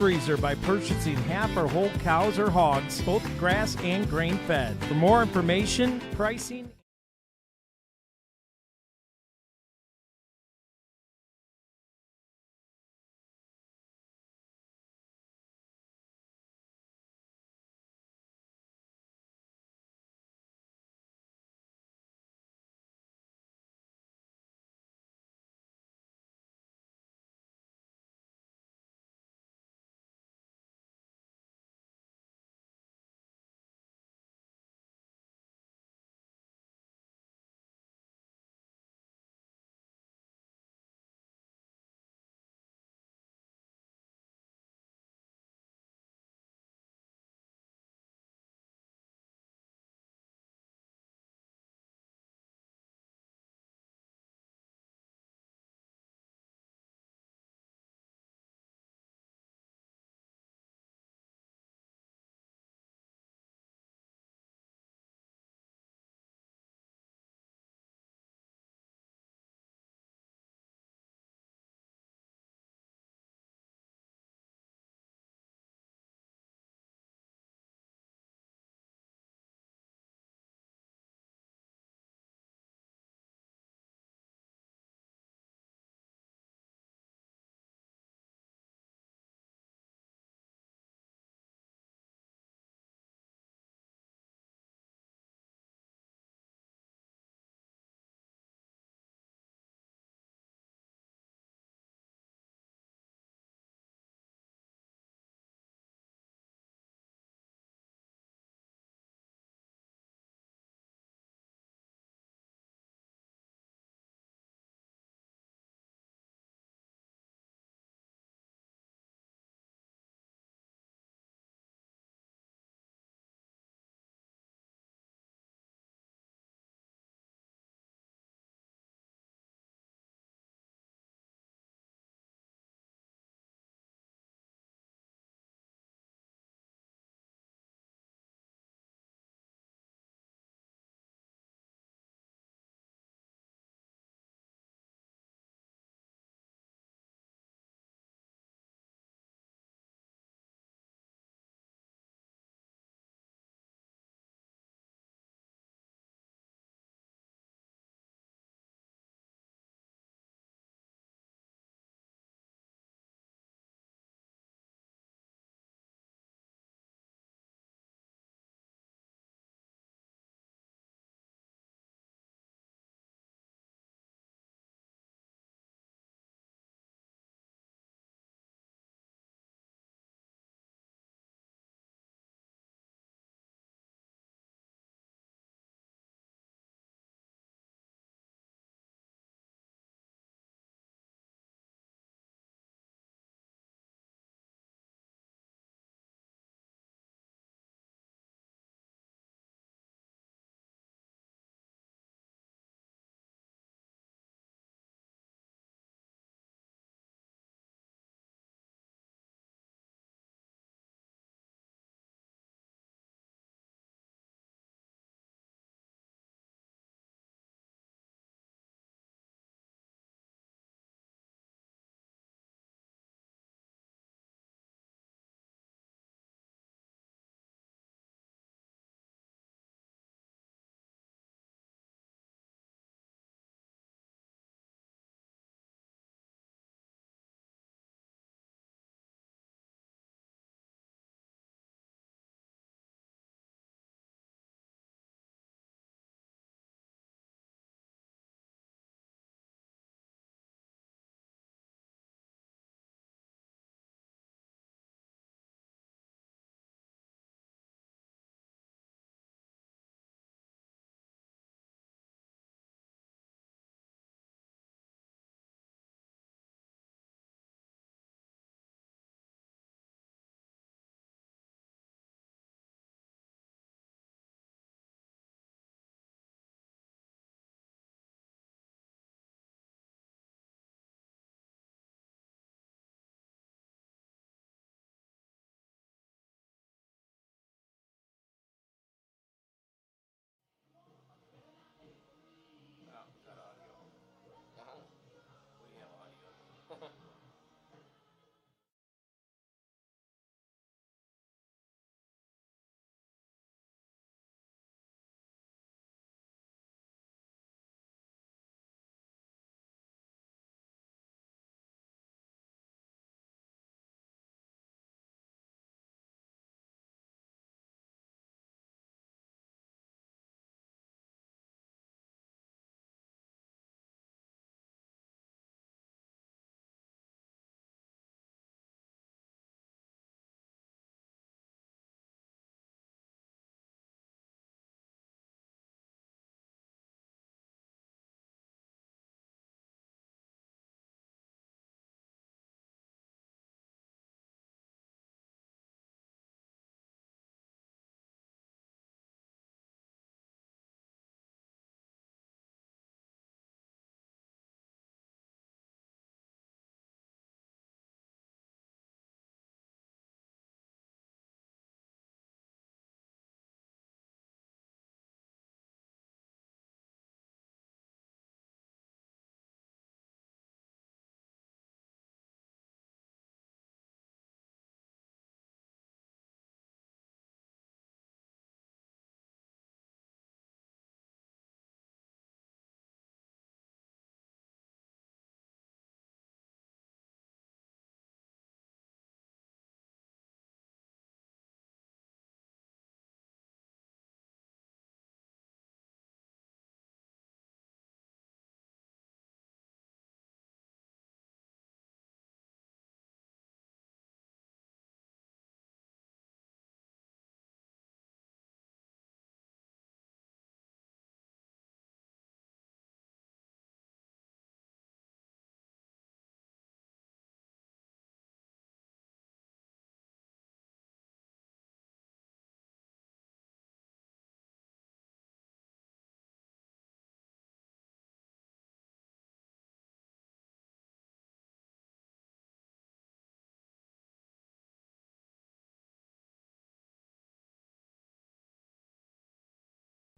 freezer by purchasing half or whole cows or hogs, both grass and grain fed. For more information, pricing,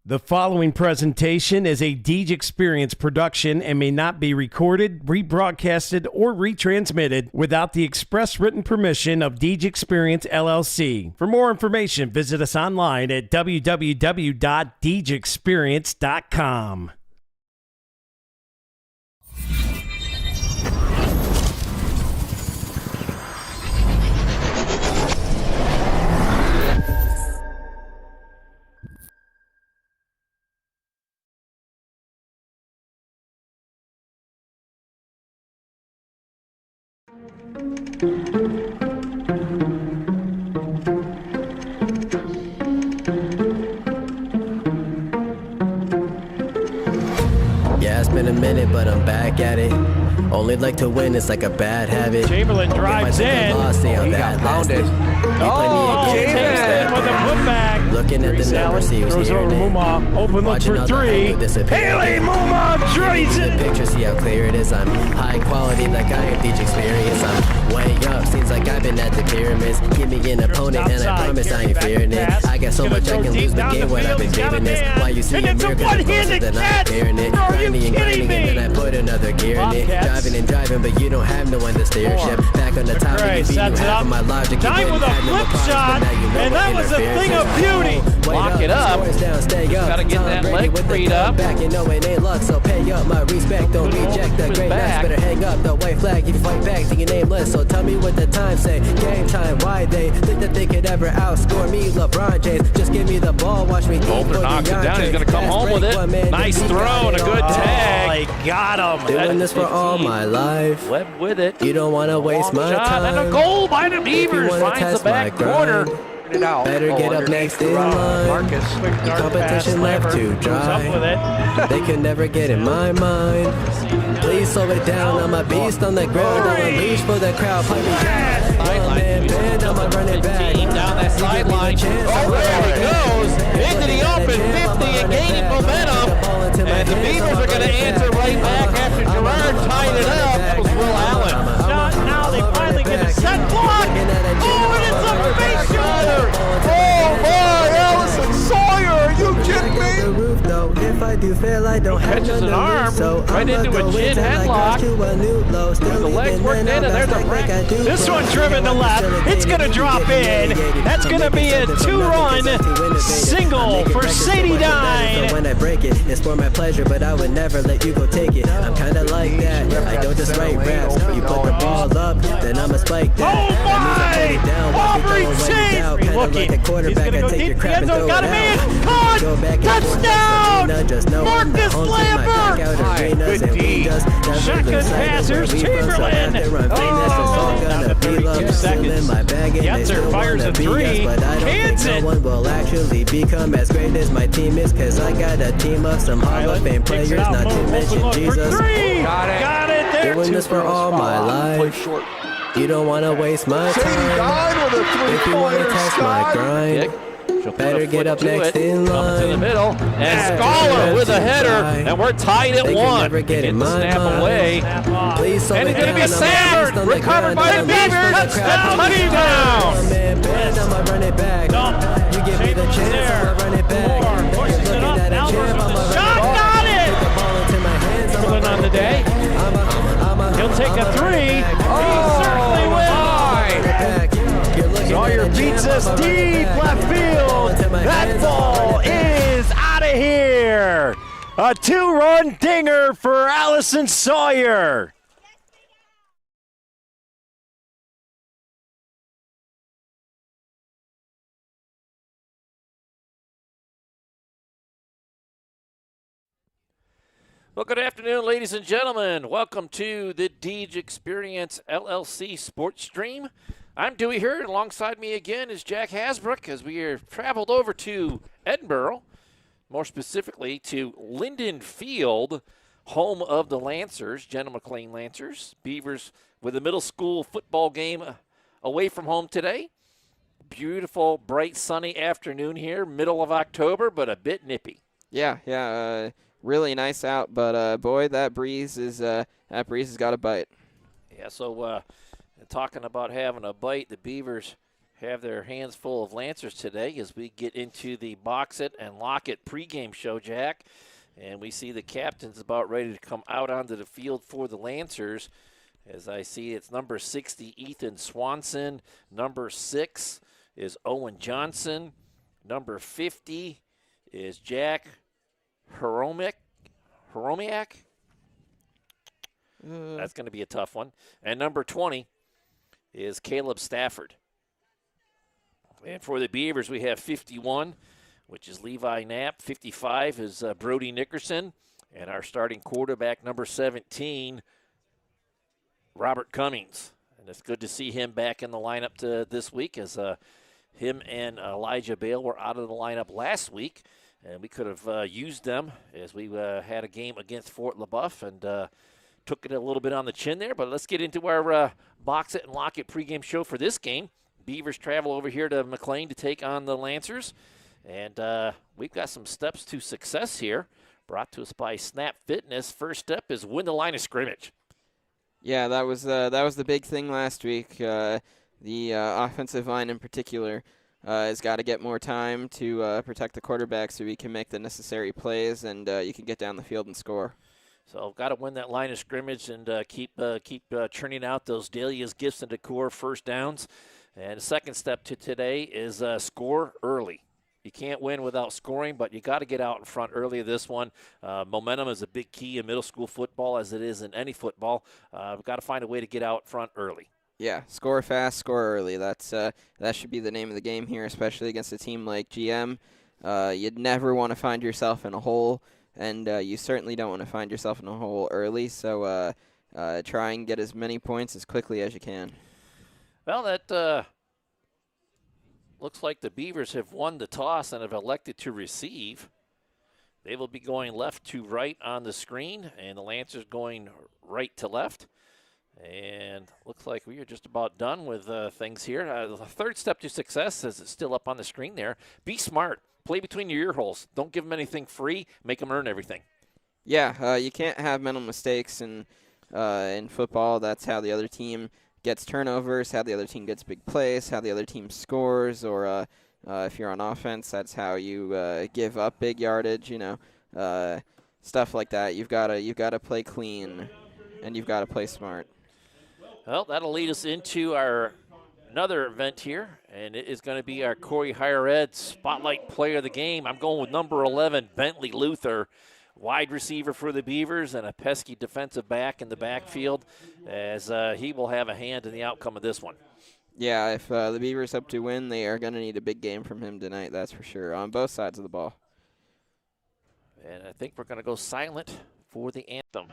The following presentation is a Deej Experience production and may not be recorded, rebroadcasted, or retransmitted without the express written permission of Deej Experience LLC. For more information, visit us online at www.deejexperience.com. Yeah, it's been a minute, but I'm back at it. Only like to win, it's like a bad habit. Chamberlain drives in. He got pounded. Chamberlain with a putback. Looking at the numbers, he was throws over hearing it. Muma. Open look for three. Haley Muma drains it. Picture, see how clear it is. I'm high quality, like I have Deej Experience. I'm way up, seems like I've been at the pyramids. Give me an opponent, and I promise I ain't fearing it. I got so much I can lose the game when I've been giving this. Why you see a mirror gonna closer than I'm fearing it. Grinding and grinding, and then I put another gear in it. Driving and driving, but you don't have no one to steer ship. Back on the top, you beat you half of my logic. Time with a flip shot, and that was a thing of beauty. Lock it up. Gotta get that leg freed up. Back, you know it ain't luck, so pay up my respect. Don't reject the great match. Better hang up the white flag if you fight back to your nameless. So tell me what the time say. Game time, why they think that they could ever outscore me, LeBron James? Just give me the ball, watch me. Bolter knocks it down. He's gonna come home with it. Nice throw and a good tag. Oh, he got him. Doing this for all my life. Webb with it. You don't want to waste my time. And a goal by the Beavers. Finds the back corner. Better get up next in line. Competition left to dry. They could never get in my mind. Please slow it down. I'm a beast on the ground. I'm a leash for the crowd. Play me down. One man bend. I'm a running back. Down that sideline. Oh, there he goes. Into the open 50 and gaining momentum. And the Beavers are going to answer right back after Gerard tied it up. That was Will Allen. Now they finally get a set block. Oh, and it's a face shoulder. Oh, my, Allison Sawyer, are you kidding me? If I do fail, I don't have Catches an arm right into a chin headlock. The legs worked in, and there's a break. This one driven to left. It's going to drop in. That's going to be a two-run single for Sadie Dine. When I break it, it's for my pleasure, but I would never let you go take it. I'm kind of like that. I don't just write raps. You put the ball up, then I'ma spike that. Oh my! Aubrey Chase! Looking. He's going to go deep. The end zone. Got a man. Caught! Touchdown! Marcus Lambert! Good D. Shotgun passers. Chamberlain. Oh, down to 32 seconds. Yetzer fires a three. Cans it. No one will actually become as great as my team is, cause I got a team of some Hall of Fame players, not to mention Jesus. Got it. There. Doing this for all my life. You don't want to waste my time. If you want to test my grind, better get up next in line. To the middle, and Scholar with a header, and we're tied at one. Get the snap away, and it's going to be a sack. Recovered by the Beavers. Touchdown, touchdown. I'ma run it back. You give me the chance, I'ma run it back. Pushes it up. Shot, got it. Pulling on the day. He'll take a three. He certainly will. Sawyer beats us deep left field. That ball is out of here. A two-run dinger for Allison Sawyer. Well, good afternoon, ladies and gentlemen. Welcome to the Deej Experience LLC Sports Stream. I'm Dewey here, and alongside me again is Jack Hasbrook as we are traveled over to Edinburgh, more specifically to Linden Field, home of the Lancers, Jenna Mclane Lancers. Beavers with a middle school football game away from home today. Beautiful, bright, sunny afternoon here, middle of October, but a bit nippy. Yeah, really nice out, but boy, that breeze has got a bite. Yeah, so talking about having a bite, the Beavers have their hands full of Lancers today as we get into the Box It and Lock It pregame show, Jack. And we see the captain's about ready to come out onto the field for the Lancers. As I see, it's number 60, Ethan Swanson. Number 6 is Owen Johnson. Number 50 is Jack Hromiak. That's going to be a tough one. And number 20 is Caleb Stafford. And for the Beavers, we have 51, which is Levi Knapp. 55 is Brody Nickerson. And our starting quarterback, number 17, Robert Cummings. And it's good to see him back in the lineup this week, as him and Elijah Bale were out of the lineup last week. And we could have used them as we had a game against Fort LaBeouf and took it a little bit on the chin there. But let's get into our Box It and Lock It pregame show for this game. Beavers travel over here to Mclane to take on the Lancers. And we've got some steps to success here, brought to us by Snap Fitness. First step is win the line of scrimmage. Yeah, that was the big thing last week. The offensive line in particular has got to get more time to protect the quarterback so we can make the necessary plays and you can get down the field and score. So got to win that line of scrimmage and keep churning out those Dahlia's gifts and decor first downs. And the second step to today is score early. You can't win without scoring, but you got to get out in front early of this one. Momentum is a big key in middle school football, as it is in any football. We've got to find a way to get out front early. Yeah, score fast, score early. That should be the name of the game here, especially against a team like GM. You'd never want to find yourself in a hole, and you certainly don't want to find yourself in a hole early. So try and get as many points as quickly as you can. Well, that looks like the Beavers have won the toss and have elected to receive. They will be going left to right on the screen, and the Lancers going right to left. And looks like we are just about done with things here. The third step to success, as it's still up on the screen there, be smart. Play between your ear holes. Don't give them anything free. Make them earn everything. Yeah, you can't have mental mistakes in football. That's how the other team gets turnovers, how the other team gets big plays, how the other team scores, or if you're on offense, that's how you give up big yardage. Stuff like that. You've got to play clean, and you've got to play smart. Well, that'll lead us into another event here, and it is going to be our Corey Higher Ed Spotlight Player of the Game. I'm going with number 11, Bentley Luther, wide receiver for the Beavers and a pesky defensive back in the backfield, as he will have a hand in the outcome of this one. Yeah, if the Beavers hope to win, they are going to need a big game from him tonight, that's for sure, on both sides of the ball. And I think we're going to go silent for the anthem.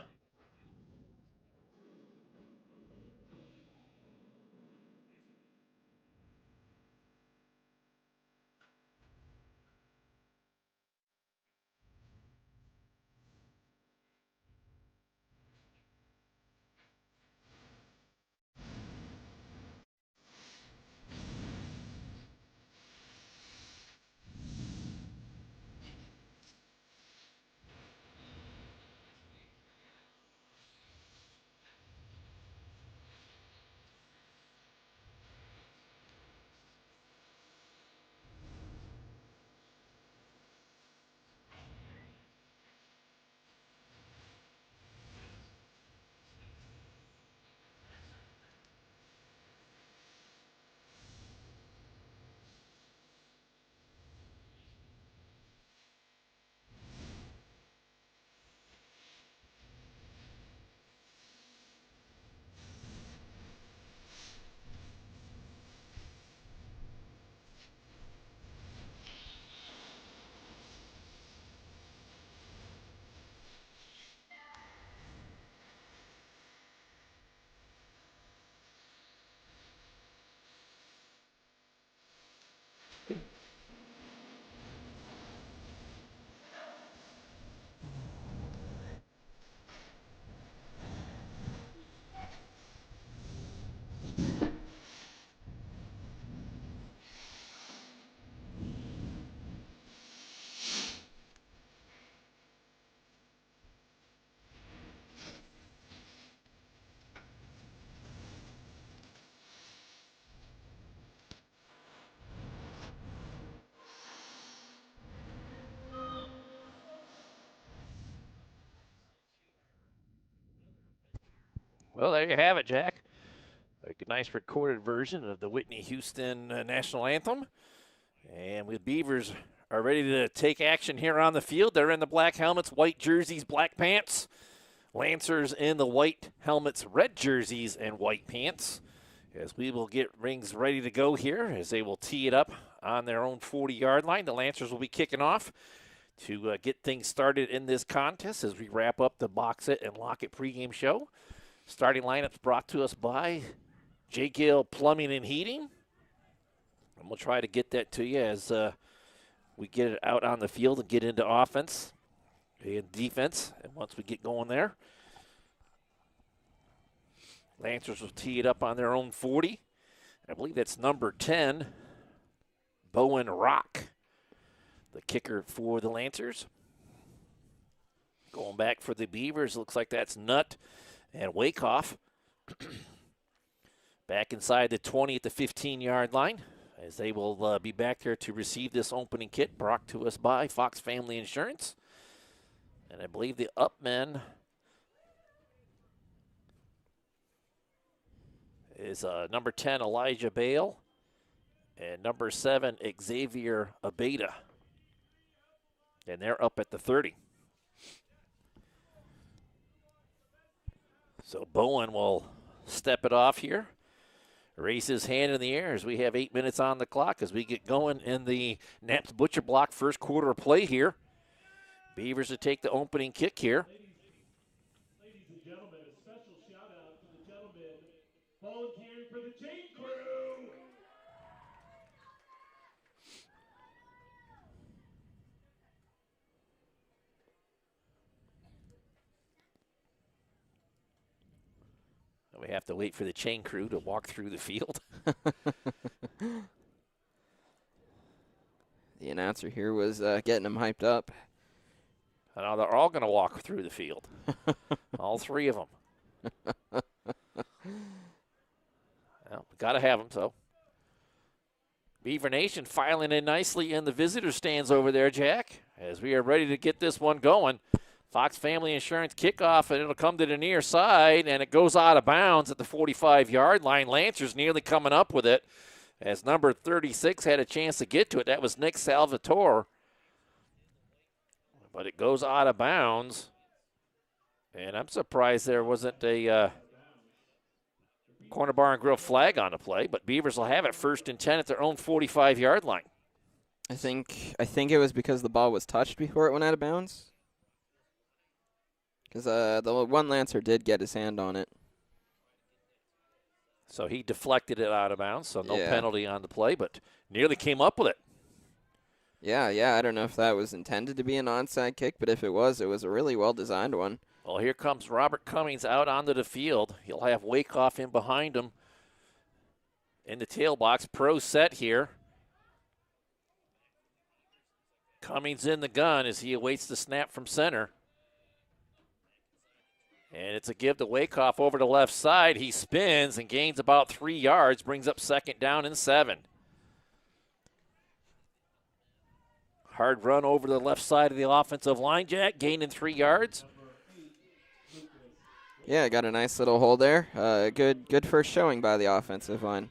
Well, there you have it, Jack. A nice recorded version of the Whitney Houston national anthem. And with Beavers are ready to take action here on the field. They're in the black helmets, white jerseys, black pants. Lancers in the white helmets, red jerseys, and white pants. As we will get rings ready to go here as they will tee it up on their own 40-yard line. The Lancers will be kicking off to get things started in this contest as we wrap up the Box It and Lock It pregame show. Starting lineups brought to us by J. Gill Plumbing and Heating. And we'll try to get that to you as we get it out on the field and get into offense and defense. And once we get going there, Lancers will tee it up on their own 40. I believe that's number 10, Bowen Rock, the kicker for the Lancers. Going back for the Beavers, looks like that's Nutt and Wakehoff. Back inside the 20 at the 15-yard line as they will be back there to receive this opening kit brought to us by Fox Family Insurance. And I believe the upmen is number 10, Elijah Bale, and number 7, Xavier Abeda. And they're up at the 30. So Bowen will step it off here, raise his hand in the air as we have 8 minutes on the clock as we get going in the Knapp's Butcher Block first quarter of play here. Beavers to take the opening kick here. Ladies and gentlemen, a special shout out to the gentlemen volunteering for the chain crew. We have to wait for the chain crew to walk through the field. The announcer here was getting them hyped up. Now they're all going to walk through the field. All 3 of them. Well, got to have them, so. Beaver Nation filing in nicely in the visitor stands over there, Jack, as we are ready to get this one going. Fox Family Insurance kickoff, and it'll come to the near side, and it goes out of bounds at the 45-yard line. Lancers nearly coming up with it as number 36 had a chance to get to it. That was Nick Salvatore. But it goes out of bounds, and I'm surprised there wasn't a Corner Bar and Grill flag on the play, but Beavers will have it 1st and 10 at their own 45-yard line. I think it was because the ball was touched before it went out of bounds. Because the one Lancer did get his hand on it. So he deflected it out of bounds, so no Yeah. penalty on the play, but nearly came up with it. Yeah, I don't know if that was intended to be an onside kick, but if it was a really well-designed one. Well, here comes Robert Cummings out onto the field. He'll have Wakehoff in behind him in the tail box. Pro set here. Cummings in the gun as he awaits the snap from center. And it's a give to Wakehoff over the left side. He spins and gains about 3 yards, brings up 2nd down and 7. Hard run over the left side of the offensive line, Jack, gaining 3 yards. Yeah, got a nice little hole there. Good first showing by the offensive line.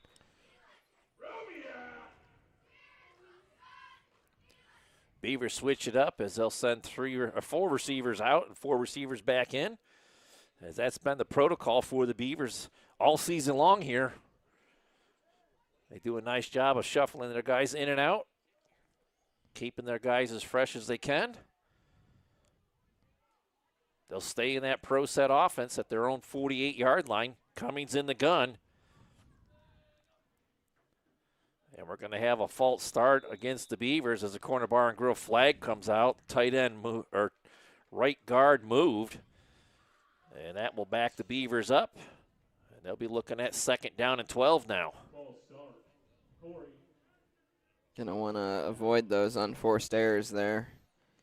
Beavers switch it up as they'll send 3 or 4 receivers out and 4 receivers back in, as that's been the protocol for the Beavers all season long here. They do a nice job of shuffling their guys in and out, keeping their guys as fresh as they can. They'll stay in that pro set offense at their own 48-yard line. Cummings in the gun. And we're going to have a false start against the Beavers as the Corner Bar and Grill flag comes out. Tight end or right guard moved. And that will back the Beavers up. And they'll be looking at 2nd down and 12 now. False start. Corry. Gonna want to avoid those unforced errors there.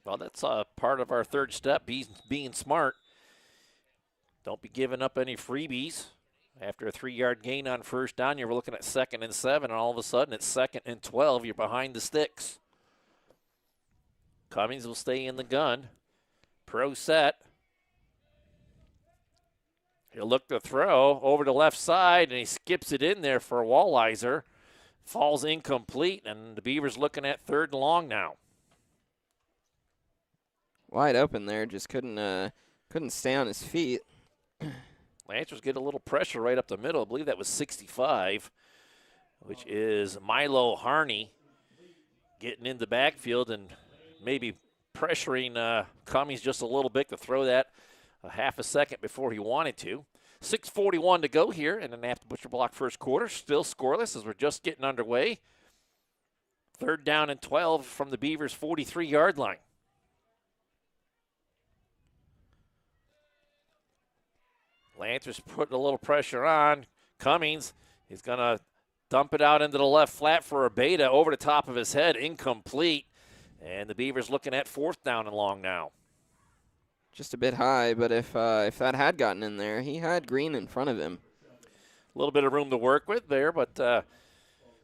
Well, that's part of our 3rd step, being smart. Don't be giving up any freebies. After a 3-yard gain on 1st down, you're looking at 2nd and 7, and all of a sudden it's 2nd and 12. You're behind the sticks. Cummings will stay in the gun. Pro set. He'll look to throw over the left side, and he skips it in there for Walliser. Falls incomplete, and the Beavers looking at 3rd and long now. Wide open there, just couldn't stay on his feet. Lancers get a little pressure right up the middle. I believe that was 65, which is Milo Harney getting in the backfield and maybe pressuring Cummings just a little bit to throw that a half a second before he wanted to. 6:41 to go here in the Napa Butcher Block first quarter. Still scoreless as we're just getting underway. 3rd down and 12 from the Beavers' 43-yard line. Lancers putting a little pressure on. Cummings, he's going to dump it out into the left flat for a beta over the top of his head. Incomplete. And the Beavers looking at 4th down and long now. Just a bit high, but if that had gotten in there, he had Green in front of him. A little bit of room to work with there, but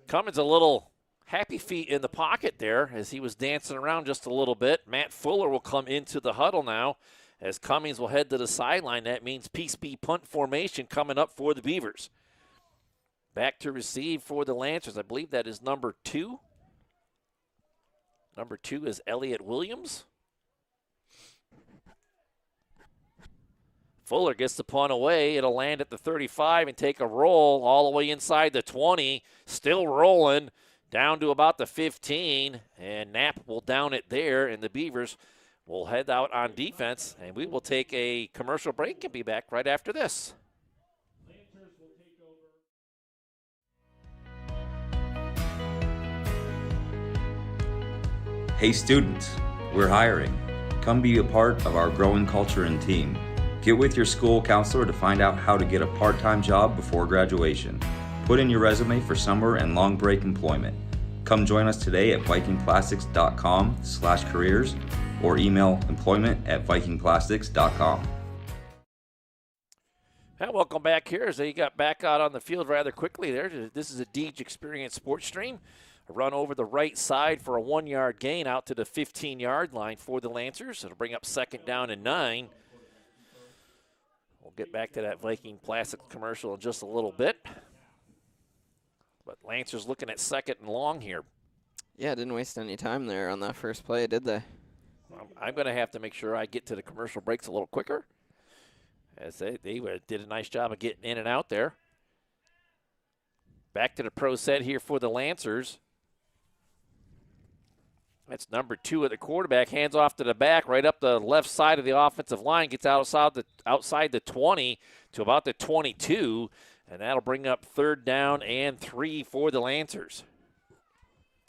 Cummins a little happy feet in the pocket there as he was dancing around just a little bit. Matt Fuller will come into the huddle now as Cummings will head to the sideline. That means Peace B punt formation coming up for the Beavers. Back to receive for the Lancers. I believe that is number 2. Number 2 is Elliott Williams. Fuller gets the punt away. It'll land at the 35 and take a roll all the way inside the 20. Still rolling down to about the 15. And Knapp will down it there. And the Beavers will head out on defense. And we will take a commercial break and be back right after this. Hey students, we're hiring. Come be a part of our growing culture and team. Get with your school counselor to find out how to get a part-time job before graduation. Put in your resume for summer and long break employment. Come join us today at vikingplastics.com/careers or email employment@vikingplastics.com. And welcome back here as they got back out on the field rather quickly there. This is a Deej Experience Sports Stream. A run over the right side for a 1-yard gain out to the 15-yard line for the Lancers. It'll bring up 2nd down and 9. We'll get back to that Viking Plastics commercial in just a little bit. But Lancers looking at 2nd and long here. Yeah, didn't waste any time there on that first play, did they? I'm going to have to make sure I get to the commercial breaks a little quicker, as they did a nice job of getting in and out there. Back to the pro set here for the Lancers. That's number 2 at the quarterback. Hands off to the back, right up the left side of the offensive line. Gets outside the 20 to about the 22. And that'll bring up 3rd down and 3 for the Lancers.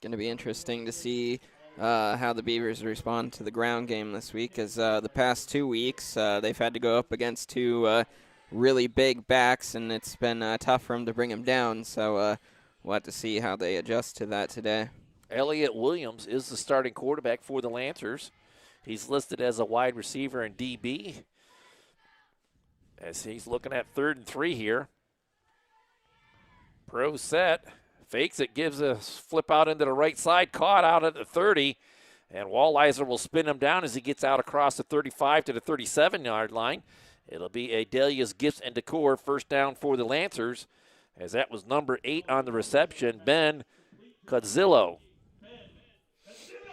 Going to be interesting to see how the Beavers respond to the ground game this week, as the past 2 weeks they've had to go up against 2 really big backs, and it's been tough for them to bring them down. So we'll have to see how they adjust to that today. Elliott Williams is the starting quarterback for the Lancers. He's listed as a wide receiver in DB, as he's looking at 3rd and 3 here. Pro set, fakes it, gives a flip out into the right side, caught out at the 30, and Walliser will spin him down as he gets out across the 35 to the 37-yard line. It'll be a Delia's Gifts and Decor 1st down for the Lancers, as that was number 8 on the reception, Ben Cudzillo.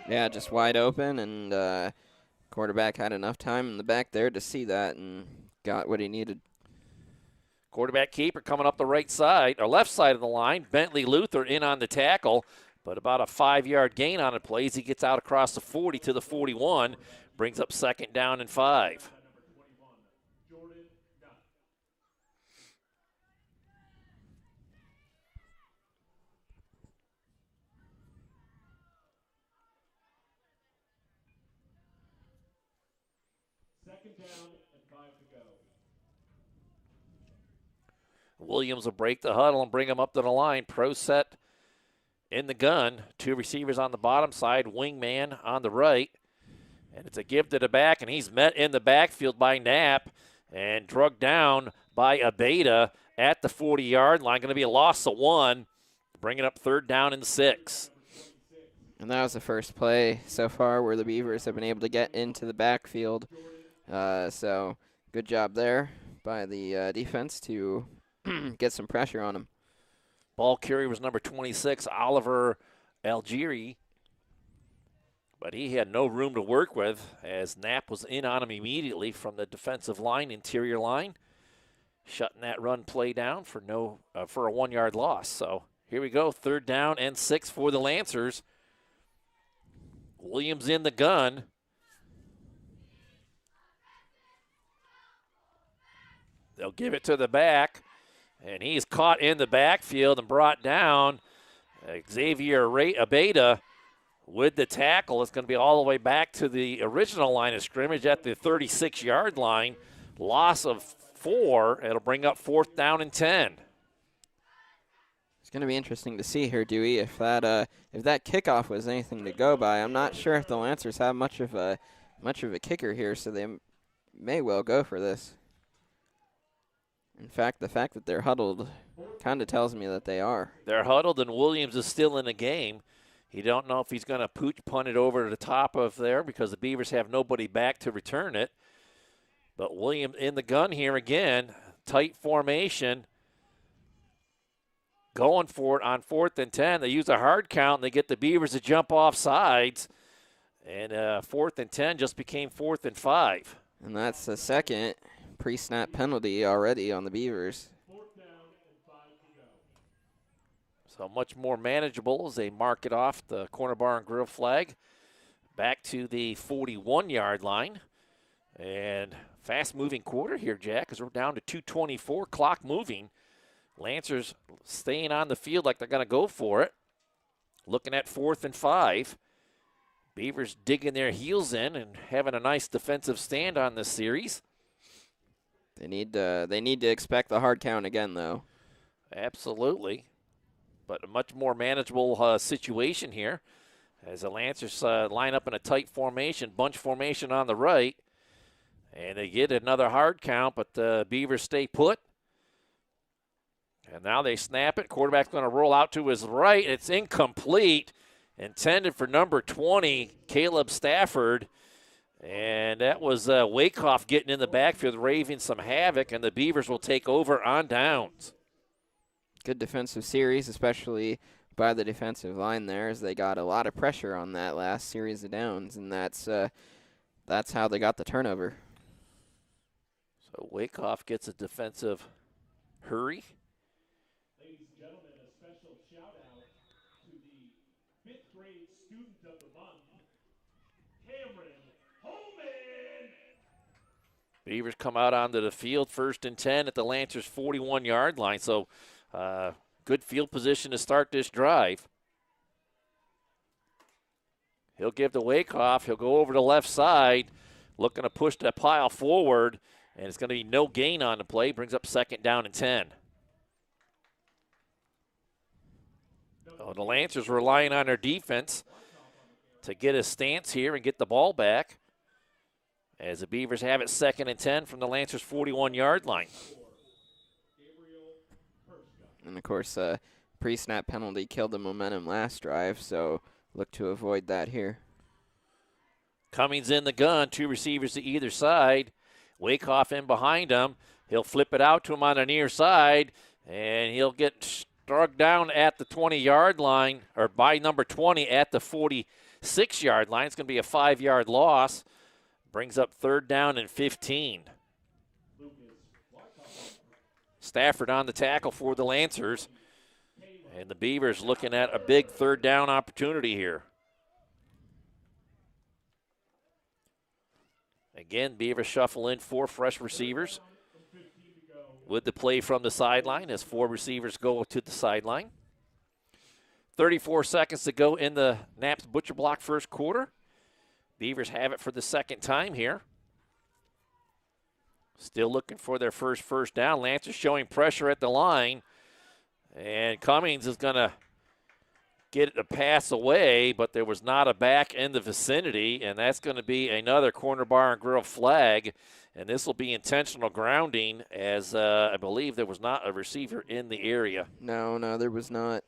Yeah, just wide open, and quarterback had enough time in the back there to see that and got what he needed. Quarterback keeper coming up the right side, or left side of the line. Bentley Luther in on the tackle, but about a 5-yard gain on the play as he gets out across the 40 to the 41, brings up 2nd down and 5. Williams will break the huddle and bring him up to the line. Pro set in the gun. 2 receivers on the bottom side, wingman on the right. And it's a give to the back, and he's met in the backfield by Knapp and drugged down by Abeda at the 40-yard line. Going to be a loss of 1, bringing up 3rd down and 6. And that was the first play so far where the Beavers have been able to get into the backfield. So good job there by the defense to get some pressure on him. Ball carrier was number 26, Oliver Algieri. But he had no room to work with as Knapp was in on him immediately from the defensive line, interior line, shutting that run play down for a 1-yard loss. So here we go, 3rd down and 6 for the Lancers. Williams in the gun. They'll give it to the back, and he's caught in the backfield and brought down. Xavier Abeda with the tackle. It's going to be all the way back to the original line of scrimmage at the 36-yard line. Loss of 4. It'll bring up 4th down and 10. It's going to be interesting to see here, Dewey, if that kickoff was anything to go by. I'm not sure if the Lancers have much of a kicker here, so they may well go for this. In fact, the fact that they're huddled kind of tells me that they are. They're huddled, and Williams is still in the game. You don't know if he's going to pooch punt it over to the top of there because the Beavers have nobody back to return it. But Williams in the gun here again. Tight formation. Going for it on 4th and 10. They use a hard count, and they get the Beavers to jump off sides. And 4th and 10 just became 4th and 5. And that's the second pre-snap penalty already on the Beavers. So much more manageable as they mark it off the corner bar and grill flag. Back to the 41-yard line. And fast-moving quarter here, Jack, as we're down to 2:24, clock moving. Lancers staying on the field like they're going to go for it. Looking at 4th and 5. Beavers digging their heels in and having a nice defensive stand on this series. They need to expect the hard count again, though. Absolutely. But a much more manageable situation here as the Lancers line up in a tight formation, bunch formation on the right. And they get another hard count, but the Beavers stay put. And now they snap it. Quarterback's going to roll out to his right. It's incomplete. Intended for number 20, Caleb Stafford. And that was Wakehoff getting in the backfield, raving some havoc, and the Beavers will take over on downs. Good defensive series, especially by the defensive line there, as they got a lot of pressure on that last series of downs, and that's how they got the turnover. So Wakehoff gets a defensive hurry. Ladies and gentlemen, a special shout-out to the 5th grade student of the month, Cameron Holman. Beavers come out onto the field, 1st and 10 at the Lancers' 41-yard line. So good field position to start this drive. He'll give to Wakehoff. He'll go over the left side, looking to push that pile forward, and it's going to be no gain on the play. Brings up 2nd down and 10. So the Lancers relying on their defense to get a stance here and get the ball back, as the Beavers have it 2nd and 10 from the Lancers' 41-yard line. And, of course, pre-snap penalty killed the momentum last drive, so look to avoid that here. Cummings in the gun, 2 receivers to either side. Wakehoff in behind him. He'll flip it out to him on the near side, and he'll get struck down at the 20-yard line, or by number 20 at the 46-yard line. It's going to be a 5-yard loss. Brings up 3rd down and 15. Stafford on the tackle for the Lancers. And the Beavers looking at a big 3rd down opportunity here. Again, Beavers shuffle in 4 fresh receivers with the play from the sideline as 4 receivers go to the sideline. 34 seconds to go in the Knapp's Butcher Block first quarter. Beavers have it for the 2nd time here. Still looking for their first down. Lancers showing pressure at the line. And Cummings is going to get a pass away, but there was not a back in the vicinity, and that's going to be another corner bar and grill flag. And this will be intentional grounding, as I believe there was not a receiver in the area. No, there was not.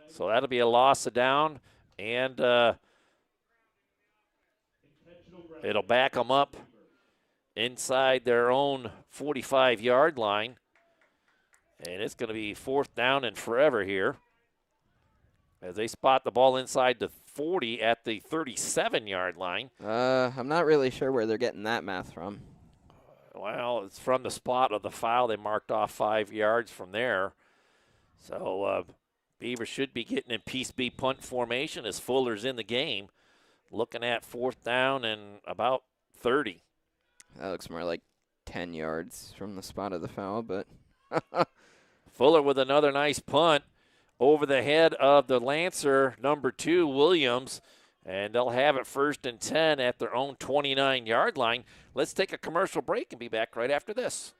So that'll be a loss of down, and it'll back them up inside their own 45-yard line. And it's going to be 4th down and forever here as they spot the ball inside the 40 at the 37-yard line. I'm not really sure where they're getting that math from. Well, it's from the spot of the foul. They marked off 5 yards from there. So Beavers should be getting in Piece B punt formation as Fuller's in the game. Looking at 4th down and about 30. That looks more like 10 yards from the spot of the foul, but Fuller with another nice punt over the head of the Lancer, number 2, Williams. And they'll have it 1st and 10 at their own 29-yard line. Let's take a commercial break and be back right after this.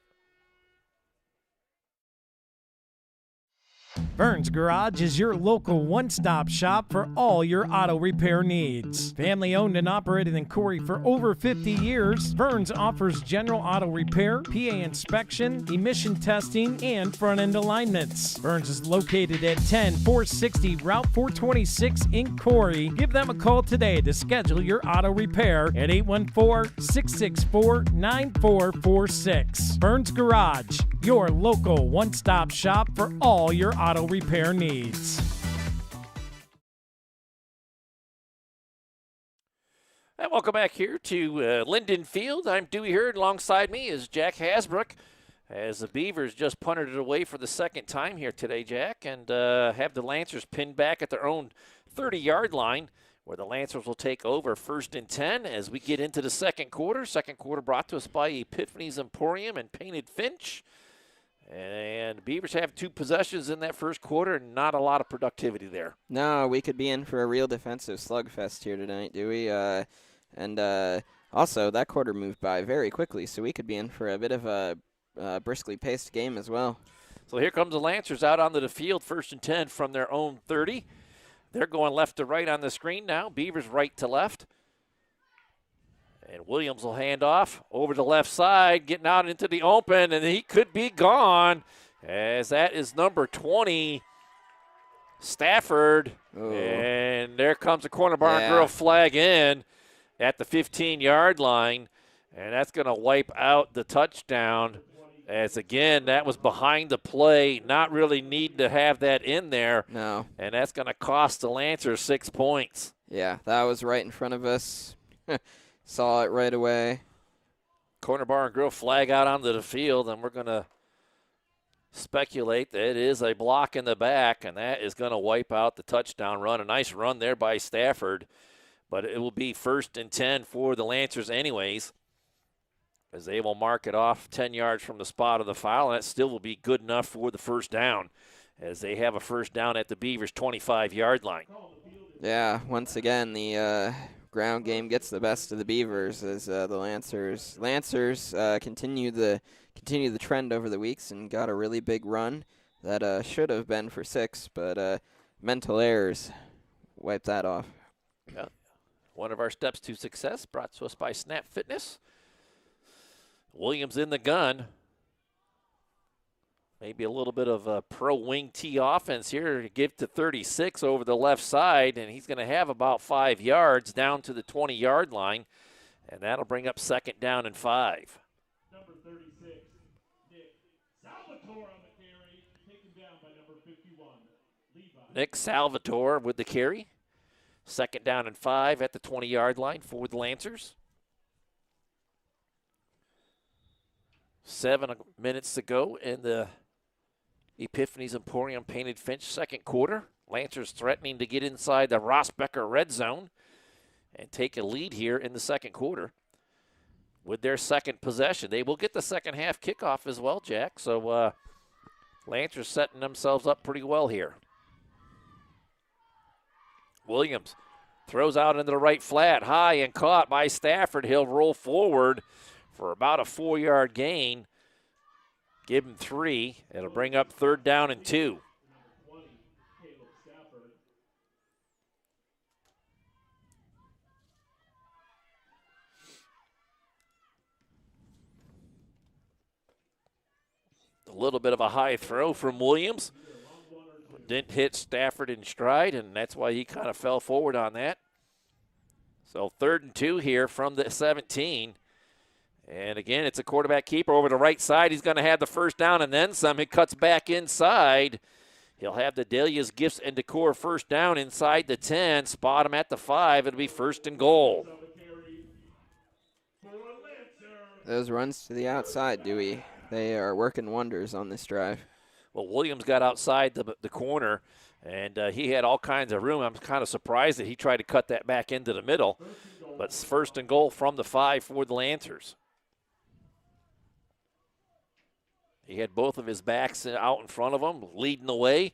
Vern's Garage is your local one-stop shop for all your auto repair needs. Family owned and operated in Corry for over 50 years, Vern's offers general auto repair, Piaa inspection, emission testing, and front-end alignments. Vern's is located at 10460 Route 426 in Corry. Give them a call today to schedule your auto repair at 814-664-9446. Vern's Garage, your local one-stop shop for all your auto repair needs. And welcome back here to Linden Field. I'm Dewey Hurd. Alongside me is Jack Hasbrook, as the Beavers just punted it away for the 2nd time here today, Jack, and have the Lancers pinned back at their own 30-yard line, where the Lancers will take over 1st and 10 as we get into the 2nd quarter. 2nd quarter brought to us by Epiphany's Emporium and Painted Finch. And Beavers have 2 possessions in that 1st quarter, and not a lot of productivity there. no, we could be in for a real defensive slugfest here tonight, Dewey. Also, that quarter moved by very quickly, so we could be in for a bit of a briskly paced game as well. So here comes the Lancers out onto the field, 1st and 10 from their own 30. They're going left to right on the screen now. Beavers right to left. And Williams will hand off over the left side, getting out into the open, and he could be gone, as that is number 20, Stafford. Ooh. And there comes a corner barn girl flag in at the 15-yard line, and that's going to wipe out the touchdown, as, again, that was behind the play, not really needing to have that in there. No. And that's going to cost the Lancers 6 points. Yeah, that was right in front of us. Saw it right away. Corner bar and grill flag out onto the field, and we're going to speculate that it is a block in the back, and that is going to wipe out the touchdown run. A nice run there by Stafford, but it will be 1st and 10 for the Lancers anyways, as they will mark it off 10 yards from the spot of the foul, and that still will be good enough for the 1st down, as they have a 1st down at the Beavers' 25-yard line. Yeah, once again, the ground game gets the best of the Beavers as the Lancers continue the trend over the weeks and got a really big run that should have been for 6, but mental errors wiped that off. Yeah. One of our steps to success brought to us by Snap Fitness. Williams in the gun. Maybe a little bit of a pro wing T offense here. Give to 36 over the left side, and he's going to have about 5 yards down to the 20-yard line, and that'll bring up 2nd down and 5. Number 36, Nick Salvatore on the carry, taken down by number 51, Levi. Nick Salvatore with the carry. 2nd down and 5 at the 20-yard line for the Lancers. 7 minutes to go in the Epiphany's Emporium Painted Finch 2nd quarter. Lancers threatening to get inside the Rossbecker red zone and take a lead here in the 2nd quarter with their 2nd possession. They will get the 2nd half kickoff as well, Jack. So Lancers setting themselves up pretty well here. Williams throws out into the right flat, high and caught by Stafford. He'll roll forward for about a 4-yard gain. Give him 3. It'll bring up 3rd down and 2. A little bit of a high throw from Williams. Didn't hit Stafford in stride, and that's why he kind of fell forward on that. So 3rd and 2 here from the 17. And again, it's a quarterback keeper over the right side. He's going to have the first down and then some. He cuts back inside. He'll have the Dahlia's Gifts and Decor first down inside the 10. Spot him at the 5. It'll be 1st and goal. Those runs to the outside, Dewey, they are working wonders on this drive. Well, Williams got outside the corner, and he had all kinds of room. I'm kind of surprised that he tried to cut that back into the middle. But it's 1st and goal from the 5 for the Lancers. He had both of his backs out in front of him, leading the way.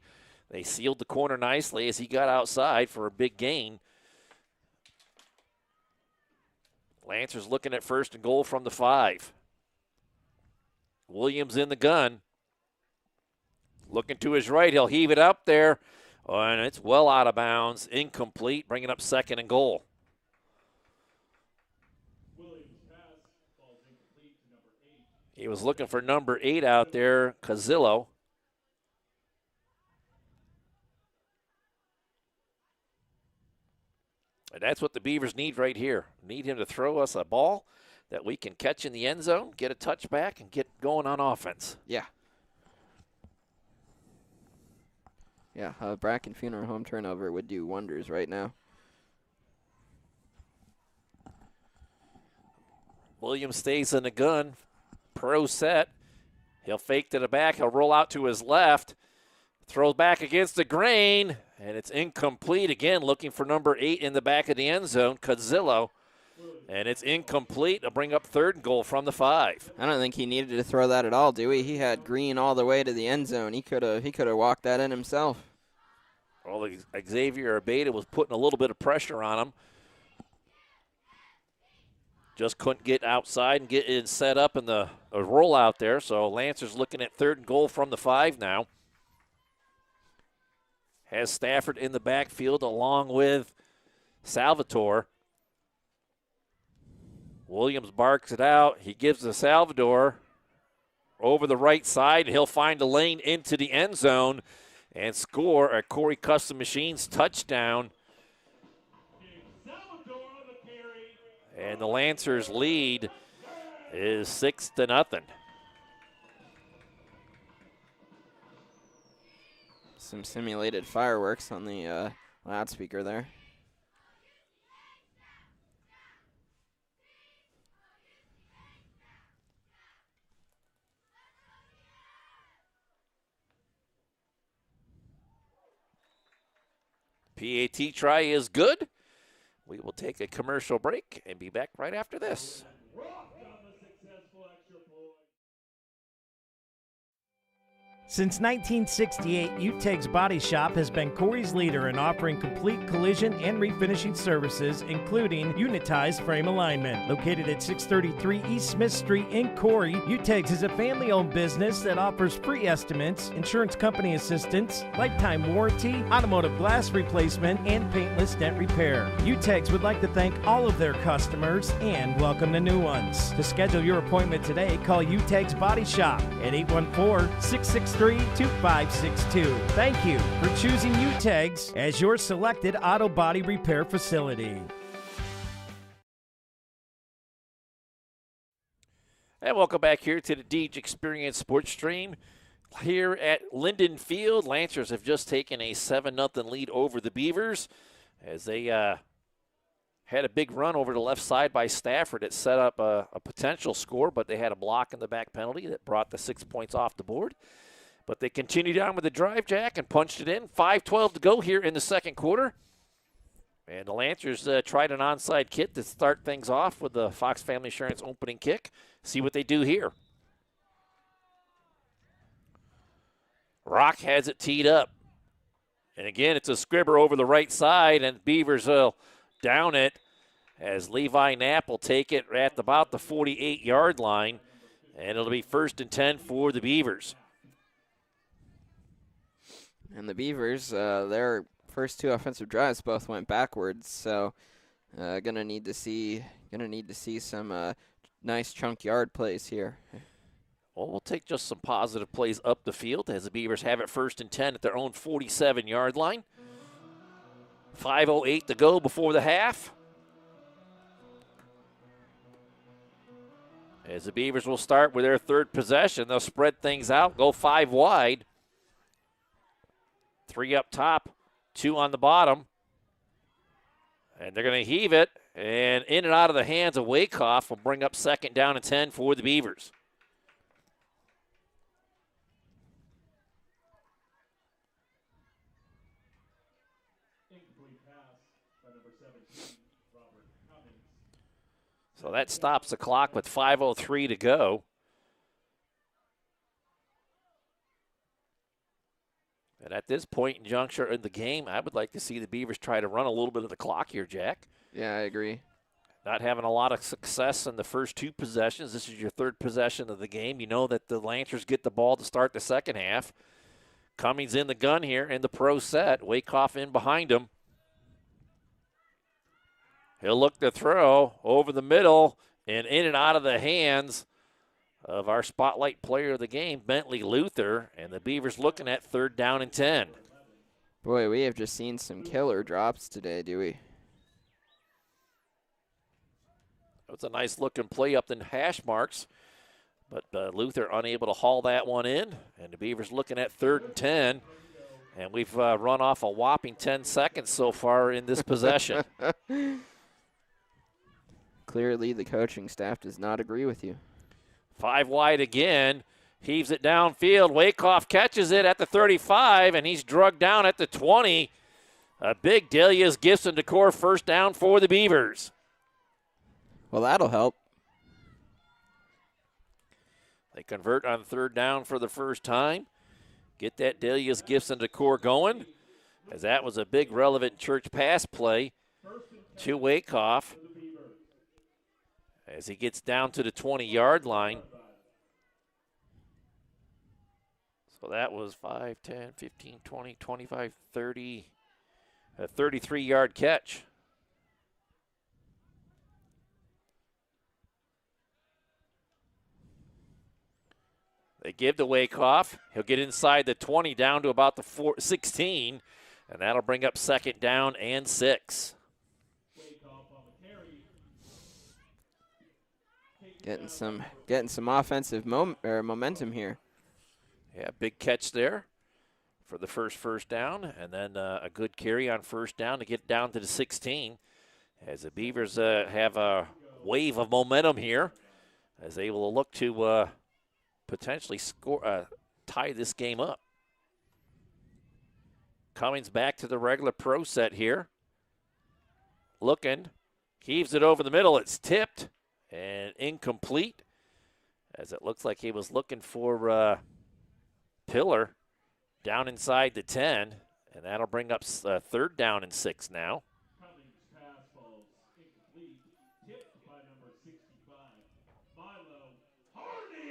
They sealed the corner nicely as he got outside for a big gain. Lancers looking at 1st and goal from the 5. Williams in the gun. Looking to his right, he'll heave it up there. Oh, and it's well out of bounds, incomplete, bringing up 2nd and goal. He was looking for number 8 out there, Cazillo. And that's what the Beavers need right here. Need him to throw us a ball that we can catch in the end zone, get a touchback, and get going on offense. Yeah. Yeah, Bracken Funeral Home turnover would do wonders right now. Williams stays in the gun. Pro set. He'll fake to the back. He'll roll out to his left. Throws back against the grain, and it's incomplete. Again, looking for number 8 in the back of the end zone, Cazillo. And it's incomplete. It'll bring up 3rd and goal from the 5. I don't think he needed to throw that at all, Dewey. He had Green all the way to the end zone. He could have walked that in himself. Well, Xavier Abeda was putting a little bit of pressure on him. Just couldn't get outside and get it set up in the rollout there. So Lancers looking at 3rd and goal from the 5 now. Has Stafford in the backfield along with Salvatore. Williams barks it out. He gives to Salvador over the right side. He'll find a lane into the end zone and score a Corry Custom Machines touchdown. And the Lancers lead is 6-0. Some simulated fireworks on the loudspeaker there. PAT try is good. We will take a commercial break and be back right after this. Since 1968, UTEG's Body Shop has been Corry's leader in offering complete collision and refinishing services, including unitized frame alignment. Located at 633 East Smith Street in Corry, UTEG's is a family-owned business that offers free estimates, insurance company assistance, lifetime warranty, automotive glass replacement, and paintless dent repair. UTEG's would like to thank all of their customers and welcome the new ones. To schedule your appointment today, call UTEG's Body Shop at 814-663-2562. Thank you for choosing UTEG's as your selected auto body repair facility. And welcome back here to the Deej Experience Sports Stream. Here at Linden Field, Lancers have just taken a 7-0 lead over the Beavers as they had a big run over the left side by Stafford. It set up a potential score, but they had a block in the back penalty that brought the 6 points off the board. But they continued on with the drive, Jack, and punched it in. 5:12 to go here in the second quarter. And the Lancers tried an onside kick to start things off with the Fox Family Insurance opening kick. See what they do here. Rock has it teed up. And again, it's a scribber over the right side, and Beavers will down it as Levi Knapp will take it at about the 48-yard line. And it'll be 1st and 10 for the Beavers. And the Beavers, their first 2 offensive drives both went backwards, so gonna need to see some nice chunk yard plays here. Well, we'll take just some positive plays up the field as the Beavers have it 1st and 10 at their own 47-yard line. 5:08 to go before the half. As the Beavers will start with their third possession, they'll spread things out, go 5 wide. 3 up top, 2 on the bottom. And they're going to heave it, and in and out of the hands of Wakehoff will bring up 2nd down and 10 for the Beavers. So that stops the clock with 5:03 to go. And at this point in juncture in the game, I would like to see the Beavers try to run a little bit of the clock here, Jack. Yeah, I agree. Not having a lot of success in the first 2 possessions. This is your 3rd possession of the game. You know that the Lancers get the ball to start the second half. Cummings in the gun here in the pro set. Wakehoff in behind him. He'll look to throw over the middle and in and out of the hands of our spotlight player of the game, Bentley Luther, and the Beavers looking at 3rd down and 10. Boy, we have just seen some killer drops today, do we? It was a nice looking play up in hash marks, but Luther unable to haul that one in, and the Beavers looking at 3rd and 10, and we've run off a whopping 10 seconds so far in this possession. Clearly, the coaching staff does not agree with you. 5 wide again. Heaves it downfield. Wakehoff catches it at the 35, and he's drugged down at the 20. A big Delia's Gibson Decor first down for the Beavers. Well, that'll help. They convert on 3rd down for the first time. Get that Delia's Gibson Decor going, as that was a big relevant church pass play to Wakehoff. As he gets down to the 20-yard line. So that was 5, 10, 15, 20, 25, 30, a 33-yard catch. They give to Wakehoff. He'll get inside the 20 down to about the 16, and that'll bring up 2nd down and 6. Getting some offensive momentum here. Yeah, big catch there for the first down, and then a good carry on 1st down to get down to the 16. As the Beavers have a wave of momentum here, as they will look to potentially tie this game up. Cummings back to the regular pro set here. Looking, heaves it over the middle. It's tipped and incomplete, as it looks like he was looking for Pillar down inside the 10, and that'll bring up 3rd down and 6 now. Cummings pass falls incomplete, tipped by number 65, Milo Hardy.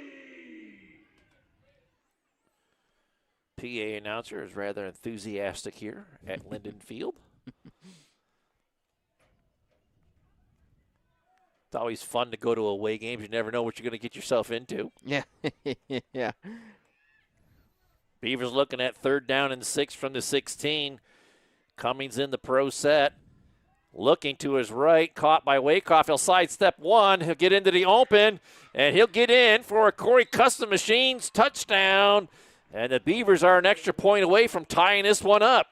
PA announcer is rather enthusiastic here at Linden Field. It's always fun to go to away games. You never know what you're going to get yourself into. Yeah, yeah. Beavers looking at 3rd down and 6 from the 16. Cummings in the pro set. Looking to his right, caught by Wakehoff. He'll sidestep 1. He'll get into the open, and he'll get in for a Corry Custom Machines touchdown. And the Beavers are an extra point away from tying this one up.